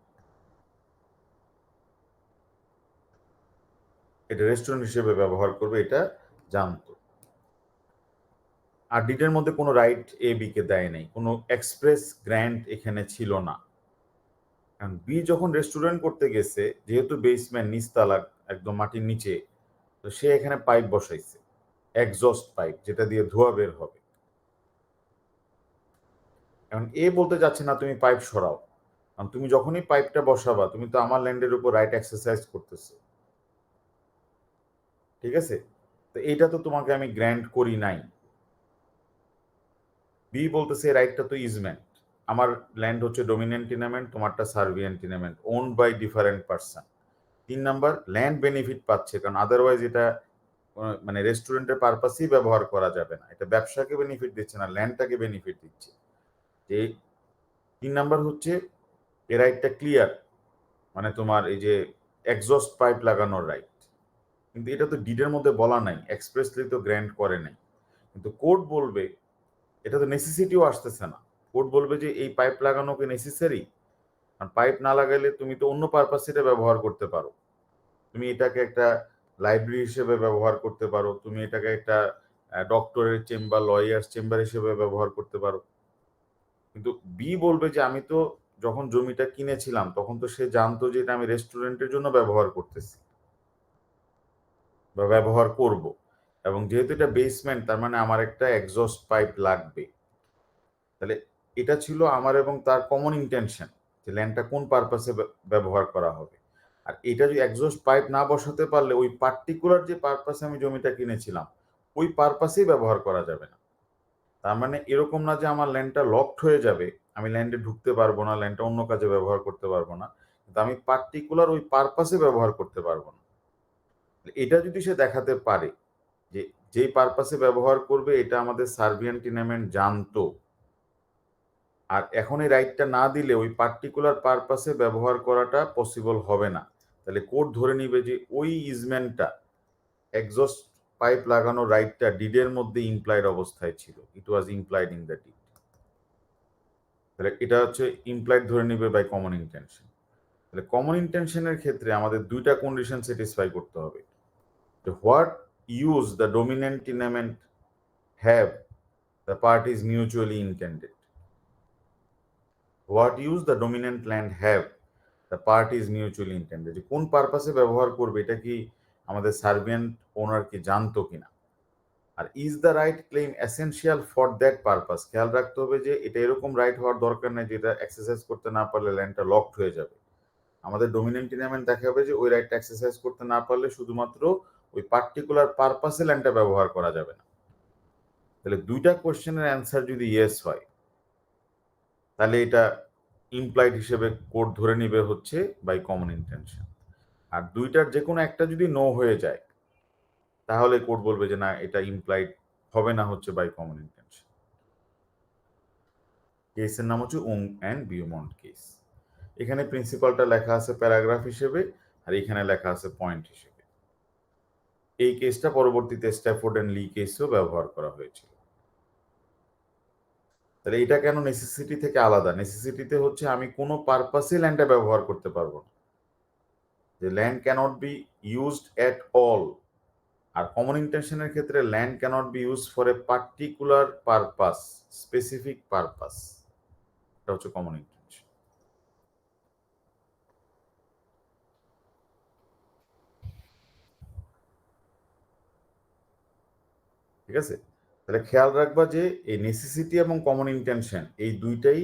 এটা রেস্টুরেন্ট হিসেবে ব্যবহার করবে, এটা জানতো। আর ডিডের মধ্যে কোনো রাইট এ বি কে দেয় নাই, কোনো এক্সপ্রেস গ্র্যান্ট এখানে ছিল না। কারণ বি যখন রেস্টুরেন্ট করতে গেছে, যেহেতু বেসমেন্ট নিচতলা একদম মাটির নিচে, তো সে এখানে পাইপ বসাইছে, এক্সস্ট পাইপ, যেটা দিয়ে ধোঁয়া বের হবে। এখন এ বলতে যাচ্ছে না তুমি পাইপ সরাও, কারণ তুমি যখনই পাইপটা বসাবা তুমি তো আমার ল্যান্ডের উপর রাইট এক্সারসাইজ করতেছো। ঠিক আছে, তো এইটা তো তোমাকে আমি গ্র্যান্ট করি নাই। বি বলতেছে রাইটটা তো ইজমেন্ট, আমার ল্যান্ড হচ্ছে ডোমিনেন্ট টিনামেন্ট, তোমারটা servient tenement, owned by different person. 3 number, land benefit পাচ্ছে, কারণ আদারওয়াইজ এটা মানে রেস্টুরেন্টের পারপাসেই ব্যবহার করা যাবে না, এটা ব্যবসাকে বেনিফিট দিচ্ছে না, ল্যান্ডটাকে বেনিফিট দিচ্ছে। যে 3 নাম্বার হচ্ছে এ রাইটটা ক্লিয়ার, মানে তোমার এই যে এক্সস্ট পাইপ লাগানোর রাইট, কিন্তু এটা তো ডিডের মধ্যে বলা নাই, এক্সপ্রেসলি তো গ্র্যান্ট করে নাই। কিন্তু কোর্ট বলবে এটা তো নেসেসিটিও আসতেছে না, কোর্ট বলবে যে এই পাইপ লাগানো কি নেসেসারি? আর পাইপ না লাগাইলে তুমি তো অন্য পারপাসে এটা ব্যবহার করতে পারো, তুমি এটাকে একটা লাইব্রেরি হিসেবে ব্যবহার করতে পারো, তুমি এটাকে একটা ডক্টরের চেম্বার, লয়ার্স চেম্বার হিসেবে ব্যবহার করতে পারো। কিন্তু বি বলবে যে আমি তো যখন জমিটা কিনেছিলাম তখন তো সে জানতো যে এটা আমি রেস্টুরেন্টের জন্য ব্যবহার করতেছি বা ব্যবহার করব, এবং যেহেতু এটা বেসমেন্ট তার মানে আমার একটা এক্সস্ট পাইপ লাগবে। তাহলে এটা ছিল আমার এবং তার কমন ইন্টেনশন, যে ল্যান্ডটা কোন পারপাসে ব্যবহার করা হবে। আর এটা যদি এক্সস্ট পাইপ না বসাতে পারলে ওই পার্টিকুলার যে পারপাসে আমি জমিটা কিনেছিলাম ওই পারপাসেই ব্যবহার করা যাবে না। তার মানে এরকম না যে আমার ল্যান্ডটা লকড হয়ে যাবে, আমি ল্যান্ডে ঢুকতে পারবো না, ল্যান্ডটা অন্য কাজে ব্যবহার করতে পারবো না, কিন্তু আমি পার্টিকুলার ওই পারপাসে ব্যবহার করতে পারবো না। এটা যদি সে দেখাতে পারে যে যেই পারপাসে ব্যবহার করবে এটা আমাদের সার্বিয়ান টিনামেন্ট জানতো, আর এখন এই রাইটটা না দিলে ওই পার্টিকুলার পারপাসে ব্যবহার করাটা পসিবল হবে না, তাহলে কোর্ট ধরে নিবে যে ওই ইজমেন্টটা, এক্সস্ট পাইপ লাগানোর রাইটটা ডিডের মধ্যে ইমপ্লাইড অবস্থায় ছিল, it was implied in the deed. তাহলে এটা হচ্ছে ইমপ্লাইড ধরে নিবে বাই কমন ইন্টেনশন। তাহলে কমন ইন্টেনশনের ক্ষেত্রে আমাদের দুইটা কন্ডিশন স্যাটিসফাই করতে হবে, যে what use the dominant tenement have the parties mutually intended. What use the dominant land have the parties mutually intended, যে কোন পারপাসে ব্যবহার করবে এটা কি আমাদের সার্বিয়ান ওনার কি জানতো কিনা। আর is the right claim essential for that purpose, খেয়াল রাখতে হবে যে এটা এরকম রাইট হওয়ার দরকার নেই যেটা এক্সারসাইজ করতে না পারলে ল্যান্ডটা লকড হয়ে যাবে। আমাদের ডোমিনেন্ট টিনামেন্ট দেখাবে যে ওই রাইটটা এক্সারসাইজ করতে না পারলে শুধুমাত্র ওই পার্টিকুলার পারপাসে ল্যান্ডটা ব্যবহার করা যাবে না। তাহলে দুইটা কোশ্চেনের অ্যান্সার যদি ইয়েস হয় তাহলে এটা ইমপ্লাইড হিসেবে কোর্ট ধরে নিবে হচ্ছে বাই কমন ইন্টেনশন। আর দুইটার যে কোনো একটা যদি নো হয়ে যায় তাহলে কোর্ট বলবে যে না এটা ইমপ্লাইড হবে না, হচ্ছে বাই কমন ইন্টেনশন। কেসের নাম হচ্ছে উং অ্যান্ড বিউমন্ট কেস। এখানে প্রিন্সিপালটা লেখা আছে প্যারাগ্রাফ হিসেবে আর এখানে লেখা আছে পয়েন্ট হিসেবে। এই কেসটা পরবর্তীতে স্ট্যাফোর্ড অ্যান্ড লি কেসেও ব্যবহার করা হয়েছিল। তাহলে এটা কেন নেসেসিটি থেকে আলাদা? নেসেসিটিতে হচ্ছে আমি কোনো পারপাসে ল্যান্ডটা ব্যবহার করতে পারবো না, যে land cannot be used at all. আর কমন ইন্টেনশনের ক্ষেত্রে land cannot be use for a particular purpose, specific purpose, এটা হচ্ছে কমন ইন্টেনশন। ঠিক আছে, তাহলে খেয়াল রাখবা যে এই নেসেসিটি এবং কমন ইন্টেনশন এই দুইটাই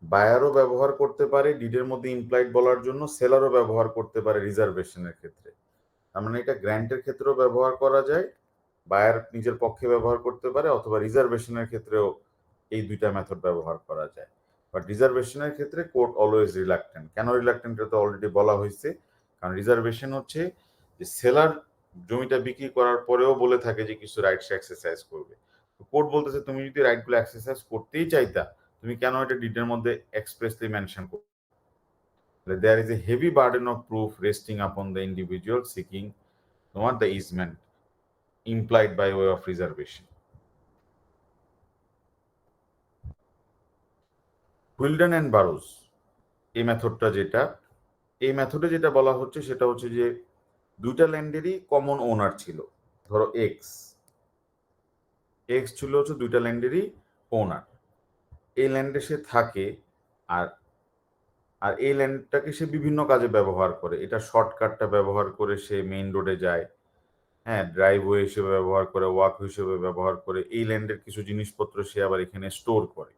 বায়ারও ব্যবহার করতে পারে ডিডের মধ্যে ইমপ্লাইড বলার জন্য, সেলারও ব্যবহার করতে পারে রিজার্ভেশনের ক্ষেত্রে। তার মানে এটা গ্র্যান্টের ক্ষেত্রেও ব্যবহার করা যায়, বায়ার নিজের পক্ষে ব্যবহার করতে পারে, অথবা রিজার্ভেশনের ক্ষেত্রেও এই দুইটা মেথড ব্যবহার করা যায়। বাট রিজার্ভেশনের ক্ষেত্রে কোর্ট অলওয়েজ রিলাক্টেন্ট। কেন রিলাক্টেন্ট এটা তো অলরেডি বলা হয়েছে, কারণ রিজার্ভেশন হচ্ছে যে সেলার জমিটা বিক্রি করার পরেও বলে থাকে যে কিছু রাইটস এক্সারসাইজ করবে। কোর্ট বলতেছে তুমি যদি রাইটগুলো এক্সারসাইজ করতেই চাইতা, তুমি কেন এটা ডিডের মধ্যে এক্সপ্রেসলি মেনশন করবে? There is a heavy burden of proof resting upon the individual seeking তোমার the easement implied by way of reservation. Wheeldon and Burrows এই মেথডটা এই মেথডে যেটা বলা হচ্ছে সেটা হচ্ছে যে দুইটা ল্যান্ডেরই কমন ওনার ছিল। ধরো এক্স ছিল হচ্ছে দুইটা ল্যান্ডেরই ওনার, এই ল্যান্ডে সে থাকে, আর আর এই ল্যান্ডটাকে সে বিভিন্ন কাজে ব্যবহার করে। এটা শর্টকাটটা ব্যবহার করে সে মেইন রোডে যায়, হ্যাঁ, ড্রাইভওয়ে হিসেবে ব্যবহার করে, ওয়াক হিসেবে ব্যবহার করে, এই ল্যান্ডের কিছু জিনিসপত্র সে আবার এখানে স্টোর করে।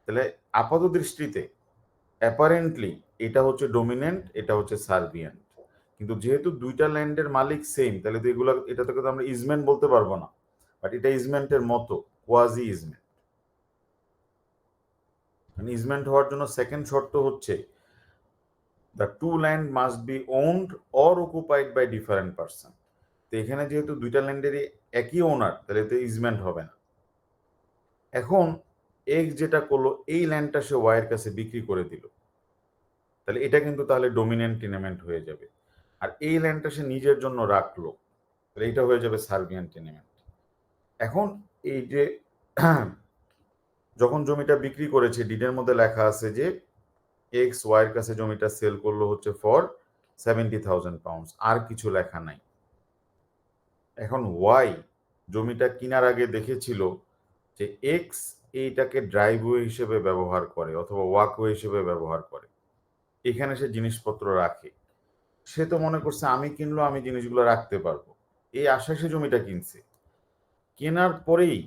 তাহলে আপাত দৃষ্টিতে অ্যাপারেন্টলি এটা হচ্ছে ডোমিনেন্ট, এটা হচ্ছে সার্ভিয়েন্ট, কিন্তু যেহেতু দুইটা ল্যান্ডের মালিক সেম, তাহলে তো এগুলো এটাকে তো আমরা ইজমেন্ট বলতে পারবো না, বাট এটা ইজমেন্টের মতো, কোয়াজি ইজমেন্ট। ইজমেন্ট হওয়ার জন্য সেকেন্ড শর্ত হচ্ছে the two land must be owned or occupied by different person. তো এখানে যেহেতু দুইটা ল্যান্ডেরই একই ওনার, তাহলে তো ইজমেন্ট হবে না। এখন এক্স যেটা করলো, এই ল্যান্ডটা সে ওয়াইয়ের কাছে বিক্রি করে দিল, তাহলে এটা কিন্তু তাহলে ডোমিনেন্ট টেনেমেন্ট হয়ে যাবে। আর এই ল্যান্ডটা সে নিজের জন্য রাখলো, তাহলে এটা হয়ে যাবে সার্বিয়ান টেনেমেন্ট। এখন এই যে যখন জমিটা বিক্রি করেছে, ডিডের মধ্যে লেখা আছে যে এক্স ওয়াইয়ের কাছে জমিটা সেল করলো হচ্ছে ফর 70,000 পাউন্ড, আর কিছু লেখা নাই। এখন ওয়াই জমিটা কেনার আগে দেখেছিল যে এক্স এইটাকে ড্রাইভওয়ে হিসেবে ব্যবহার করে অথবা ওয়াকওয়ে হিসেবে ব্যবহার করে, এখানে সে জিনিসপত্র রাখে। সে তো মনে করছে আমি কিনলো, আমি জিনিসগুলো রাখতে পারবো, এই আশায় সে জমিটা কিনছে। কেনার পরেই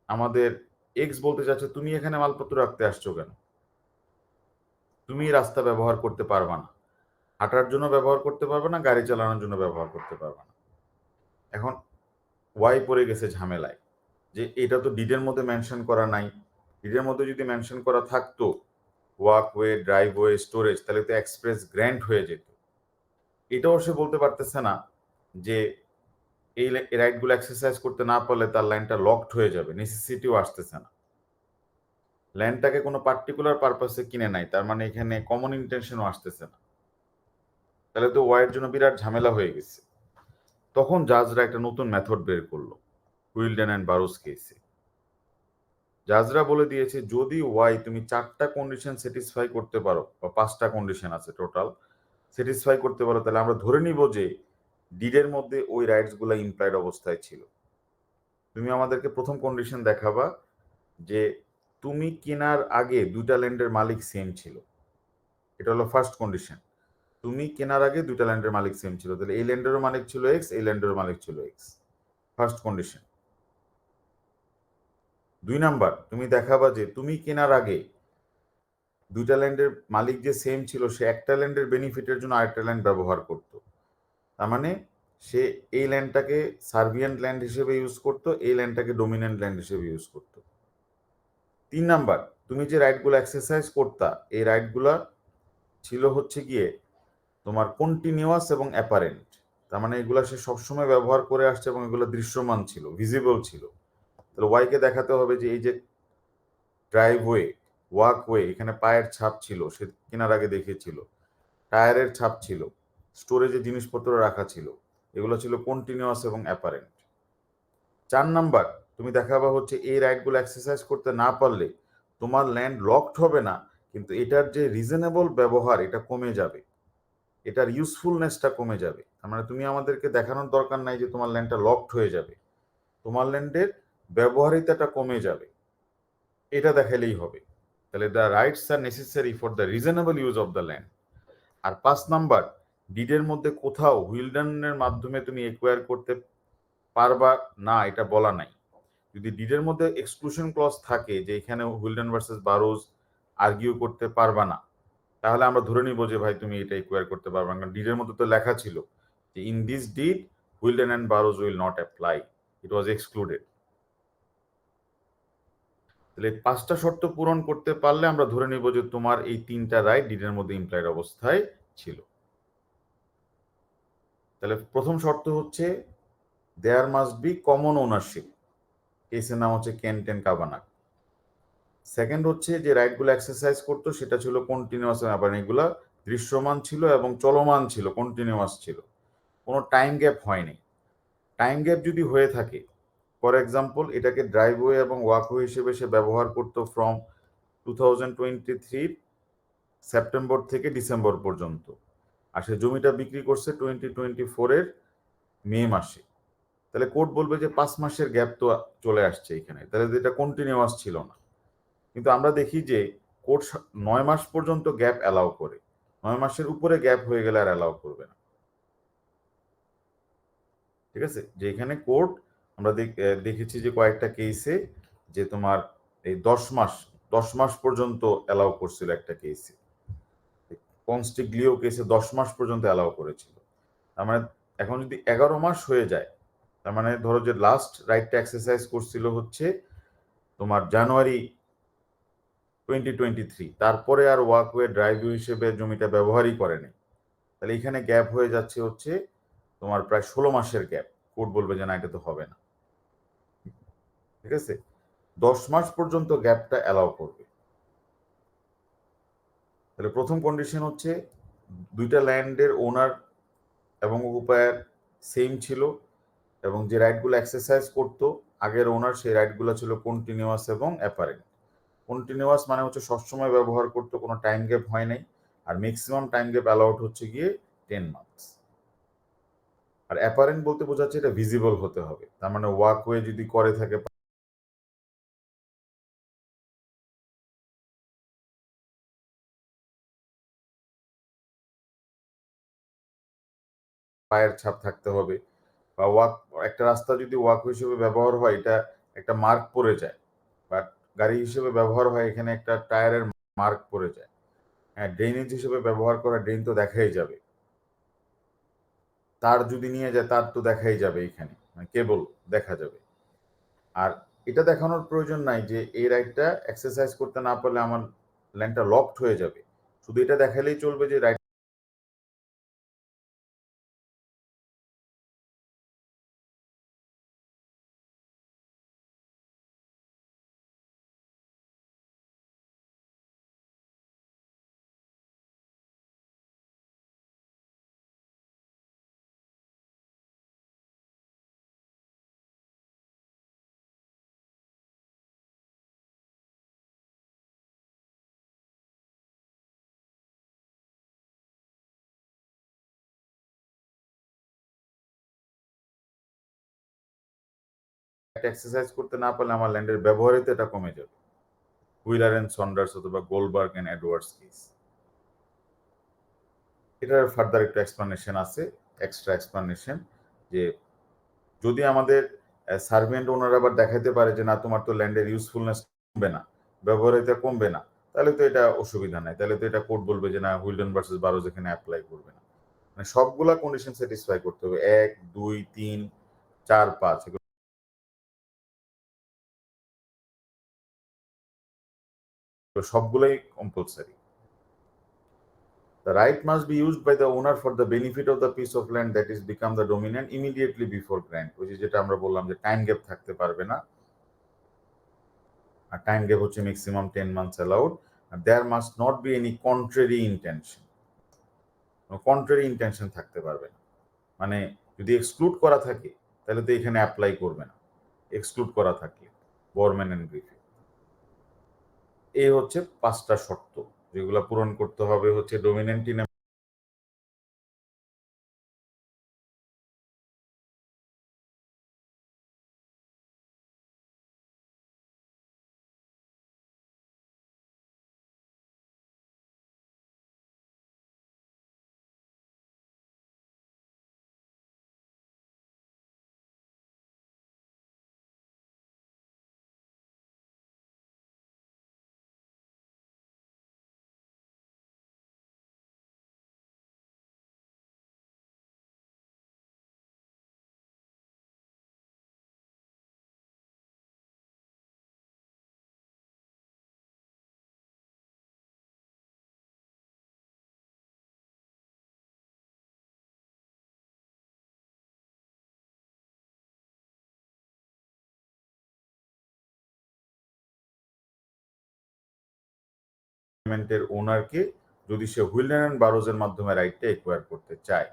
আমাদের এক্স বলতে চাচ্ছে তুমি এখানে মালপত্র রাখতে আসছো কেন, তুমি রাস্তা ব্যবহার করতে পারবা না, হাঁটার জন্য ব্যবহার করতে পারবে না, গাড়ি চালানোর জন্য ব্যবহার করতে পারবে না। এখন ওয়াই পড়ে গেছে ঝামেলায় যে এটা তো ডিডের মধ্যে মেনশন করা নাই। ডিডের মধ্যে যদি মেনশন করা থাকতো ওয়াকওয়ে, ড্রাইভওয়ে, স্টোরেজ, তাহলে তো এক্সপ্রেস গ্র্যান্ট হয়ে যেত। এটাও সে বলতে পারতেছে না যে এই রাইটগুলো এক্সারসাইজ করতে না পারলে তার লাইনটা লকড হয়ে যাবে, নেসেসিটিও আসতেছে না। ল্যান্ডটাকে কোনো পার্টিকুলার পারপাসে কিনে নাই, তার মানে এখানে কমন ইন্টেনশনও আসতেছে না, তাহলে তো ওয়াইয়ের জন্য বিরাট ঝামেলা হয়ে গেছে। তখন জাজরা একটা নতুন মেথড বের করলো হুইলডেন অ্যান্ড বারোজ কেসে। জাজরা বলে দিয়েছে যদি ওয়াই তুমি 4টা কন্ডিশন স্যাটিসফাই করতে পারো, বা 5টা কন্ডিশন আছে টোটাল, স্যাটিসফাই করতে পারো, তাহলে আমরা ধরে নিব যে ডিডের মধ্যে ওই রাইটস গুলা ইমপ্লাইড অবস্থায় ছিল। তুমি আমাদেরকে প্রথম কন্ডিশন দেখাবা যে তুমি কেনার আগে দুইটা ল্যান্ডের মালিক সেম ছিল, এটা হলো ফার্স্ট কন্ডিশন। তুমি কেনার আগে দুইটা ল্যান্ডের মালিক সেম ছিল, তাহলে এই ল্যান্ডেরও মালিক ছিল এক্স, এই ল্যান্ডেরও মালিক ছিল এক্স, ফার্স্ট কন্ডিশন। 2 নাম্বার, তুমি দেখাবা যে তুমি কেনার আগে দুইটা ল্যান্ডের মালিক যে সেম ছিল, সে একটা ল্যান্ডের বেনিফিটের জন্য আরেকটা ল্যান্ড ব্যবহার করত, তার মানে সে এই ল্যান্ডটাকে সার্বিয়ান ল্যান্ড হিসেবে ইউজ করতো, এই ল্যান্ডটাকে ডোমিনেন্ট ল্যান্ড হিসেবে ইউজ করতো। 3 নাম্বার, তুমি যে রাইটগুলো এক্সারসাইজ করতা, এই রাইটগুলা ছিল হচ্ছে গিয়ে তোমার কন্টিনিউয়াস এবং অ্যাপারেন্ট, তার মানে এগুলা সে সবসময় ব্যবহার করে আসছে এবং এগুলো দৃশ্যমান ছিল, ভিজিবল ছিল। তাহলে ওয়াইকে দেখাতে হবে যে এই যে ড্রাইভওয়ে, ওয়াকওয়ে, এখানে পায়ের ছাপ ছিল, সে কেনার আগে দেখিয়েছিল, টায়ারের ছাপ ছিল, স্টোরেজে জিনিসপত্র রাখা ছিল, এগুলো ছিল কন্টিনিউয়াস এবং অ্যাপারেন্ট। 4 নাম্বার, তুমি দেখাবা হচ্ছে এই রাইটগুলো এক্সারসাইজ করতে না পারলে তোমার ল্যান্ড লকড হবে না, কিন্তু এটার যে রিজনেবল ব্যবহার এটা কমে যাবে, এটার ইউজফুলনেসটা কমে যাবে। তার মানে তুমি আমাদেরকে দেখানোর দরকার নাই যে তোমার ল্যান্ডটা লকড হয়ে যাবে, তোমার ল্যান্ডের ব্যবহারিতাটা কমে যাবে, এটা দেখালেই হবে। তাহলে the rights are necessary for the reasonable use of the land. আর 5 নাম্বার, ডিডের মধ্যে কোথাও হুইলডেনের মাধ্যমে তুমি একুয়ার করতে পারবা না, এটা বলা নাই। যদি ডিডের মধ্যে এক্সক্লুশন ক্লজ থাকে যে এখানে হুইলডেন ভার্সেস বারোজ আর্গিউ করতে পারবা না, তাহলে আমরা ধরে নিব যে ভাই তুমি এটা ইকুয়ার করতে পারবা না, কারণ ডিডের মধ্যে তো লেখা ছিল যে in this deed Wheeldon and Burrows will not apply, it was excluded. তাহলে 5টা শর্ত পূরণ করতে পারলে আমরা ধরে নিব যে তোমার এই 3টা রাইট ডিডের মধ্যে ইমপ্লয়েড অবস্থায় ছিল। তাহলে প্রথম শর্ত হচ্ছে there must be common ownership, কেসের নাম হচ্ছে কেন্টেন কাভানাক। সেকেন্ড হচ্ছে যে রাইটগুলো এক্সারসাইজ করতো সেটা ছিল কন্টিনিউয়াস ব্যাপার, এগুলা দৃশ্যমান ছিল এবং চলমান ছিল, কন্টিনিউয়াস ছিল, কোনো টাইম গ্যাপ হয়নি। টাইম গ্যাপ যদি হয়ে থাকে, ফর এক্সাম্পল এটাকে ড্রাইভওয়ে এবং ওয়াকওয়ে হিসেবে সে ব্যবহার করতো ফ্রম 2023 সেপ্টেম্বর থেকে ডিসেম্বর পর্যন্ত, আর সে জমিটা বিক্রি করছে 2024 মে মাসে, তাহলে কোর্ট বলবে যে 5 মাসের গ্যাপ তো চলে আসছে এখানে, তাহলে এটা কন্টিনিউয়াস ছিল না। কিন্তু আমরা দেখি যে কোর্ট 9 মাস পর্যন্ত গ্যাপ অ্যালাউ করে, 9 মাসের উপরে গ্যাপ হয়ে গেলে আর অ্যালাউ করবে না। ঠিক আছে, যে এখানে কোর্ট আমরা দেখেছি যে কয়েকটা কেসে যে তোমার এই 10 মাস পর্যন্ত অ্যালাউ করছিল, একটা কেসে কনস্টিগ্লিও কেসে 10 মাস পর্যন্ত অ্যালাউ করেছিল। তার মানে এখন যদি 11 মাস হয়ে যায়, তার মানে ধরো যে লাস্ট রাইটটা এক্সারসাইজ করছিল হচ্ছে তোমার জানুয়ারি 2023, তারপরে আর ওয়াকওয়ে ড্রাইভওয়ে হিসেবে জমিটা ব্যবহারই করেনি, তাহলে এখানে গ্যাপ হয়ে যাচ্ছে হচ্ছে তোমার প্রায় 16 মাসের গ্যাপ। কোর্ট বলবে যে না, এটা তো হবে না। ঠিক আছে, 10 মাস পর্যন্ত গ্যাপটা অ্যালাউ করবে। তাহলে প্রথম কন্ডিশন হচ্ছে দুইটা ল্যান্ডের ওনার এবং অকুপায়ার সেম ছিল, এবং যে রাইটগুলো এক্সারসাইজ করতো আগের ওনার, সেই রাইটগুলো ছিল কন্টিনিউয়াস এবং অ্যাপারেন্ট। কন্টিনিউয়াস মানে হচ্ছে সবসময় ব্যবহার করতো, কোনো টাইম গ্যাপ হয় নাই, আর ম্যাক্সিমাম টাইম গ্যাপ অ্যালাউড হচ্ছে গিয়ে 10 মান্থস। আর অ্যাপারেন্ট বলতে বোঝাচ্ছে এটা ভিজিবল হতে হবে, তার মানে ওয়াকওয়ে যদি করে থাকে, পায়ের ছাপ থাকতে হবে, বা একটা রাস্তা যদি ওয়াকওয়ে হিসেবে ব্যবহার হয়, এটা একটা মার্ক পড়ে যায়, বা গাড়ি হিসেবে ব্যবহার হয়, এখানে একটা টায়ারের মার্ক পড়ে যায়। হ্যাঁ, ড্রেনেজ হিসেবে ব্যবহার করা, ড্রেন তো দেখাই যাবে, তার যদি নিয়ে যায় তার তো দেখাই যাবে, এখানে মানে কেবল দেখা যাবে। আর এটা দেখানোর প্রয়োজন নাই যে এই রাইটটা এক্সারসাইজ করতে না পারলে আমার ল্যান্ডটা লকড হয়ে যাবে, শুধু এটা দেখালেই চলবে যে রাইট এক্সারসাইজ করতে না পারলে আমার ল্যান্ডের ব্যবহারিত এটা কমে যাবে। হুইলার অ্যান্ড সন্ডার্স অথবা গোলবার্গ অ্যান্ড এডওয়ার্ডস কেস, এটার ফার্দার একটা এক্সপ্লানেশন আছে, এক্সট্রা এক্সপ্লানেশন, যে যদি আমাদের সার্ভেন্ট ওনার আবার দেখাতে পারে যে না, তোমার তো ল্যান্ডের ইউজফুলনেস কমবে না, ব্যবহারিতা কমবে না, তাহলে তো এটা অসুবিধা নাই, তাহলে তো এটা কোর্ট বলবে যে না, হুইলডেন ভার্সেস বারোজ এখানে অ্যাপ্লাই করবে না। মানে সবগুলা কন্ডিশন স্যাটিসফাই করতে হবে, 1, 2, 3, 4, 5, সবগুলাই compulsory. The right must be used by the owner for the benefit of the piece of land that is become the dominant immediately before grant, ওই যেটা আমরা বললাম যে টাইম গ্যাপ থাকতে পারবে না, আর টাইম গ্যাপ হচ্ছে ম্যাক্সিমাম 10 মান্থস অ্যালাউড, আর there must not be any contrary intention, contrary intention থাকতে পারবে না। মানে যদি এক্সক্লুড করা থাকে তাহলে তো এখানে অ্যাপ্লাই করবে না, এক্সক্লুড করা থাকলে বরম্যান এন্ড গ্রিফিথ। এই হচ্ছে 5টা শর্ত যেগুলো পূরণ করতে হবে হচ্ছে ডোমিনেন্ট ইন এলিমেন্টের ওনারকে যদি সে হুইলডেন অ্যান্ড বারোজের মাধ্যমে রাইটটা একুয়ার করতে চায়।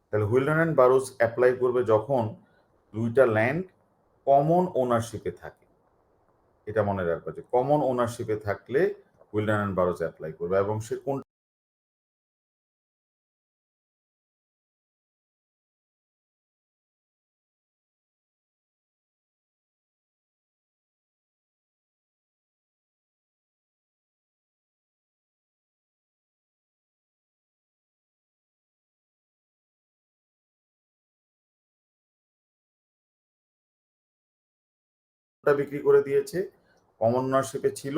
তাহলে হুইলডেন অ্যান্ড বারোজ অ্যাপ্লাই করবে যখন দুইটা ল্যান্ড কমন ওনারশিপে থাকে। এটা মনে রাখবে যে কমন ওনারশিপে থাকলে হুইলডেন অ্যান্ড বারোজ অ্যাপ্লাই করবে, এবং সে কোন বিক্রি করে দিয়েছে, কমন ওনারশিপে ছিল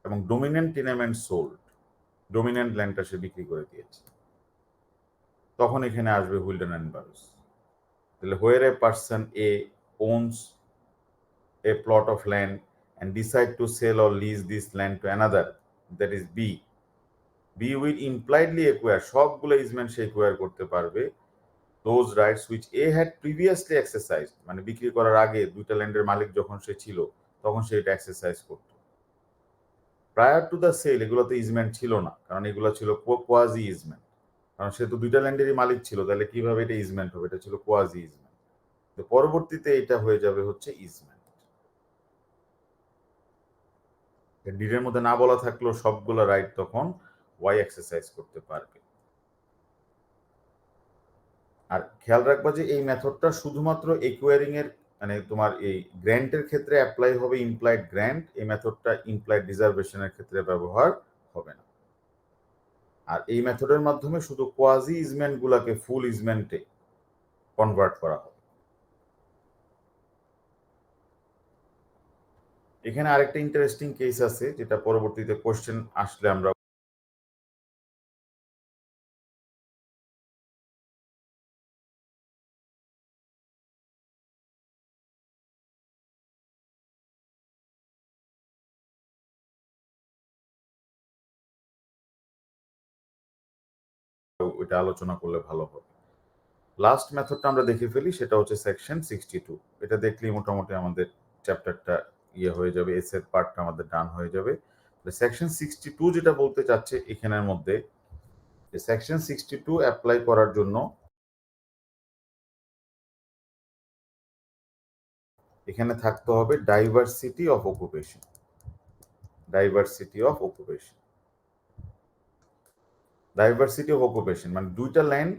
এবং ডোমিনেন্ট টিনেমেন্ট সোল্ড, ডোমিনেন্ট ল্যান্ডটা সে বিক্রি করে দিয়েছে, তখন এখানে আসবে হুইলডেন অ্যান্ড বারোজ। তাহলে where a person a owns a plot of land and decide to sell or lease this land to another, that is B. B will impliedly acquire, সবগুলো easement সে acquire করতে পারবে, those rights which A had previously exercised, মানে বিক্রি করার আগে দুইটা ল্যান্ডের মালিক যখন সে ছিল তখন সে এটা এক্সারসাইজ করত। প্রায়ার টু দ্য সেল এগুলোতে ইজমেন্ট ছিল না, কারণ এগুলো ছিল কোয়াজি ইজমেন্ট, কারণ সে তো দুইটা ল্যান্ডেরই মালিক ছিল, তাহলে কিভাবে এটা ইজমেন্ট হবে, এটা ছিল কোয়াজি ইজমেন্ট। তো পরবর্তীতে এটা হয়ে যাবে হচ্ছে ইজমেন্ট। ডিডের মধ্যে না বলা থাকলেও সবগুলো রাইট তখন ওয়াই এক্সারসাইজ করতে পারবে। আর খেয়াল রাখবা যে এই মেথডটা শুধুমাত্র একুয়ারিং এর, মানে তোমার এই গ্র্যান্টের ক্ষেত্রে অ্যাপ্লাই হবে, ইমপ্লাইড গ্র্যান্ট, এই মেথডটা ইমপ্লাইড রিজার্ভেশনের ক্ষেত্রে ব্যবহার হবে না। আর এই মেথডের মাধ্যমে শুধু কোয়াজি ইজমেন্ট গুলাকে ফুল ইজমেন্টে কনভার্ট করা হবে। এখানে আরেকটা ইন্টারেস্টিং কেস আছে, যেটা পরবর্তীতে কোশ্চেন আসলে আমরা ওইটা আলোচনা করলে ভালো হবে। লাস্ট মেথডটা আমরা দেখে ফেলি, সেটা হচ্ছে সেকশন 62। এটা দেখলেই মোটামুটি আমাদের চ্যাপ্টারটা ইয়ে হয়ে যাবে, এস এর পার্টটা আমাদের ডান হয়ে যাবে। সেকশন 62 যেটা বলতে চাচ্ছে এখানের মধ্যে, সেকশন 62 অ্যাপ্লাই করার জন্য এখানে থাকতে হবে diversity of occupation. Diversity of occupation, diversity of occupation মানে দুইটা ল্যান্ড,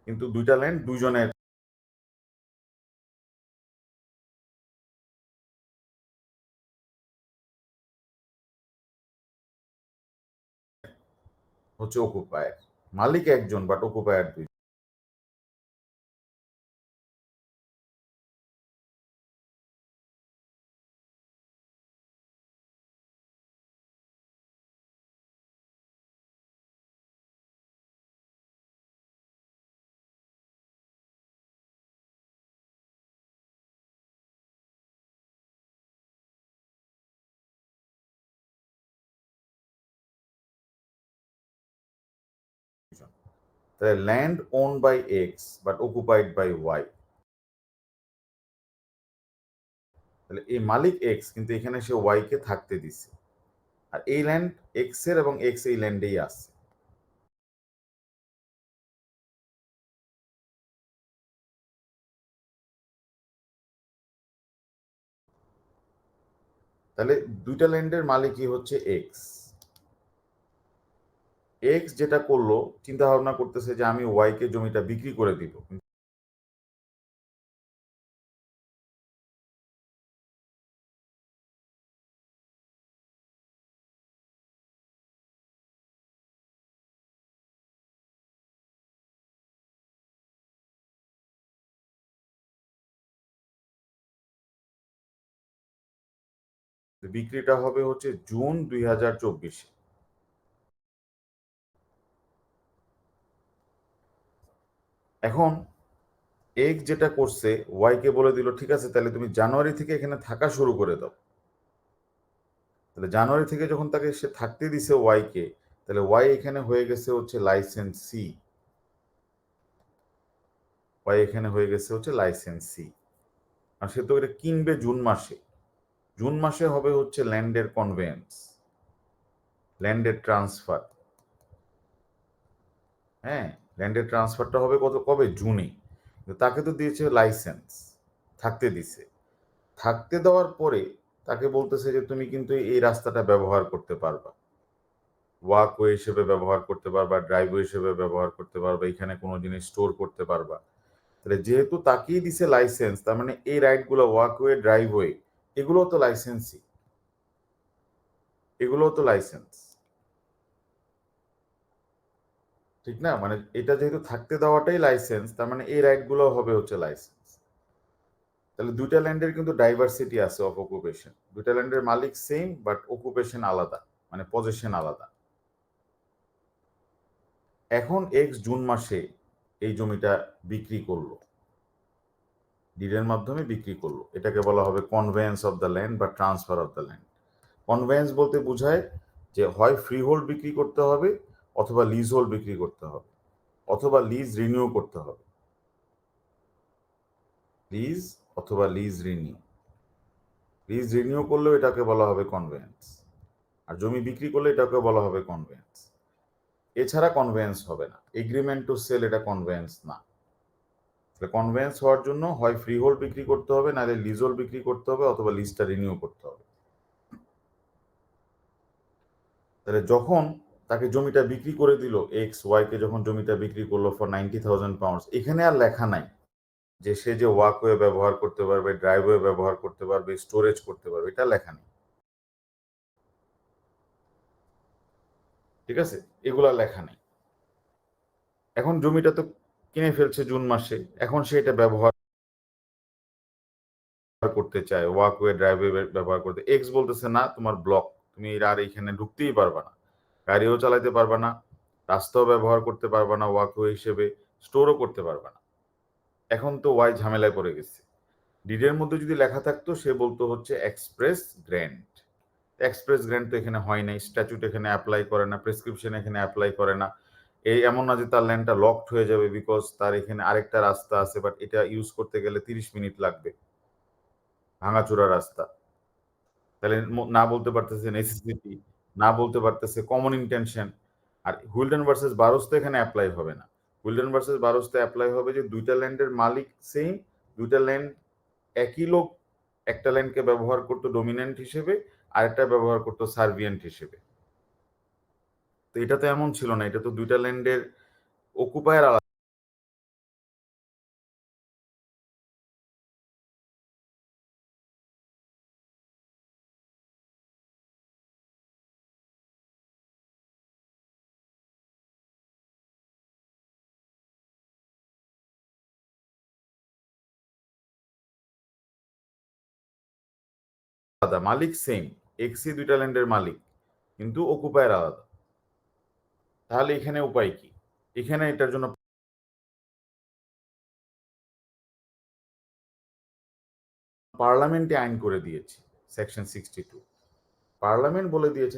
কিন্তু দুইটা ল্যান্ড দুইজনের হচ্ছে অকুপায়ার, মালিক একজন বাট অকুপায়ার দুই। তাহলে land own by X but occupied by Y, তাহলে এই মালিক এক্স কিন্তু এখানে সে ওয়াই কে থাকতে দিছে, আর এই ল্যান্ড এক্স এর এবং এক্স এই ল্যান্ডেই আছে। তাহলে দুইটা ল্যান্ডের মালিকই হচ্ছে এক্স। এক্স যেটা করলো, চিন্তা ভাবনা করতেছে যে আমি ওয়াই কে জমিটা বিক্রি করে দিব, বিক্রিটা হবে হচ্ছে জুন 2024। এখন এক্স যেটা করছে, ওয়াই কে বলে দিল ঠিক আছে তাহলে তুমি জানুয়ারি থেকে এখানে থাকা শুরু করে দাও। তাহলে জানুয়ারি থেকে যখন তাকে সে থাকতে দিছে ওয়াই কে, তাহলে ওয়াই এখানে হয়ে গেছে হচ্ছে লাইসেন্স সি, ওয়াই এখানে হয়ে গেছে হচ্ছে লাইসেন্স সি। আর সে তো এটা কিনবে জুন মাসে, জুন মাসে হবে হচ্ছে ল্যান্ডের কনভেয়েন্স। ল্যান্ডের ট্রান্সফার। হ্যাঁ, ল্যান্ডের ট্রান্সফারটা হবে কবে? জুনে। তাকে তো দিয়েছে লাইসেন্স, থাকতে দিছে। থাকতে দেওয়ার পরে তাকে বলতেছে যে তুমি কিন্তু এই রাস্তাটা ব্যবহার করতে পারবা, ওয়াকওয়ে হিসেবে ব্যবহার করতে পারবা, ড্রাইভওয়ে হিসেবে ব্যবহার করতে পারবা, এখানে কোনো জিনিস স্টোর করতে পারবা। তাহলে যেহেতু তাকেই দিছে লাইসেন্স, তার মানে এই রাইডগুলো ওয়াকওয়ে, ড্রাইভওয়ে, এগুলোও তো লাইসেন্সই, এগুলোও তো লাইসেন্স, ঠিক না? মানে এটা যেহেতু থাকতে দেওয়াটাই লাইসেন্স, তার মানে এই রাইডগুলো হবে হচ্ছে লাইসেন্স। তাহলে দুইটা ল্যান্ডের কিন্তু ডাইভার্সিটি আছে অফ অকুপেশন। দুইটা ল্যান্ডের মালিক সেম, বাট অকুপেশন আলাদা, মানে পজিশন আলাদা। এখন এক্স জুন মাসে এই জমিটা বিক্রি করলো, ডিডের মাধ্যমে বিক্রি করলো। এটাকে বলা হবে কনভেয়েন্স অফ দ্য ল্যান্ড বা ট্রান্সফার অফ দ্য ল্যান্ড। কনভেয়েন্স বলতে বোঝায় যে হয় ফ্রি হোল্ড বিক্রি করতে হবে, অথবা লিজ হোল্ড বিক্রি করতে হবে, অথবা লিজ রিনিউ করতে হবে। লিজ অথবা লিজ রিনিউ। লিজ রিনিউ করলেও এটাকে বলা হবে কনভেয়েন্স, আর জমি বিক্রি করলে এটাকে বলা হবে কনভেয়েন্স। এছাড়া কনভেয়েন্স হবে না। এগ্রিমেন্ট টু সেল এটা কনভেয়েন্স না। কনভেয়েন্স হওয়ার জন্য হয় ফ্রি হোল্ড বিক্রি করতে হবে, নাহলে লিজ হোল্ড বিক্রি করতে হবে, অথবা লিজটা রিনিউ করতে হবে। তাহলে যখন তাকে জমিটা বিক্রি করে দিল, এক্স ওয়াই কে যখন জমিটা বিক্রি করলো ফর 90,000 পাউন্ডস, এখানে আর লেখা নাই যে সে যে ওয়াকওয়ে ব্যবহার করতে পারবে, ড্রাইভওয়ে ব্যবহার করতে পারবে, স্টোরেজ করতে পারবে, এটা লেখা নেই, ঠিক আছে? এগুলা লেখা নেই। এখন জমিটা তো কিনে ফেলছে জুন মাসে, এখন সে এটা ব্যবহার করতে চায়, ওয়াকওয়ে, ড্রাইভওয়ে ব্যবহার করতে। এক্স বলতেছে না, তোমার ব্লক, তুমি আর এখানে ঢুকতেই পারবা না, গাড়িও চালাতে পারবা না, রাস্তাও ব্যবহার করতে পারবা না ওয়াকওয়ে হিসেবে, স্টোরও করতে পারবা না। এখন তো ওয়াই ঝামেলায় পড়ে গেছে। ডিডের মধ্যে যদি লেখা থাকতো, সে বলতো হচ্ছে এক্সপ্রেস গ্র্যান্ট। এক্সপ্রেস গ্র্যান্ট তো এখানে হয় নাই, স্ট্যাচুট এখানে অ্যাপ্লাই করে না, প্রেসক্রিপশন এখানে অ্যাপ্লাই করে না। এই এমন না যে তার ল্যান্ডটা লকড হয়ে যাবে বিকজ তার এখানে আরেকটা রাস্তা আছে, বাট এটা ইউজ করতে গেলে 30 মিনিট লাগবে, ভাঙাচোরা রাস্তা। তাহলে না বলতে পারতেছে নেসেসিটি, না বলতে পারতেছে কমন ইন্টেনশন। আর হুইলডেন ভার্সেস বারোস তো এখানে অ্যাপ্লাই হবে না। হুইলডেন ভার্সেস বারোস তো অ্যাপ্লাই হবে যে দুইটা ল্যান্ডের মালিক সেম, দুইটা ল্যান্ড একই লোক একটা ল্যান্ডকে ব্যবহার করতো ডমিনেন্ট হিসেবে, আরেকটা ব্যবহার করতো সার্ভিয়েন্ট হিসেবে। তো এটা তো এমন ছিল না, এটা তো দুইটা ল্যান্ডের অকুপায়ার আলাদা। মালিক সেম, এক্সি দুইটা ল্যান্ডের মালিক, কিন্তু অকুপায়ার আলাদা। তাহলে এখানে উপায় কি? এখানে এটার জন্য পার্লামেন্টে আইন করে দিয়েছে, সেকশন 62। পার্লামেন্ট বলে দিয়েছে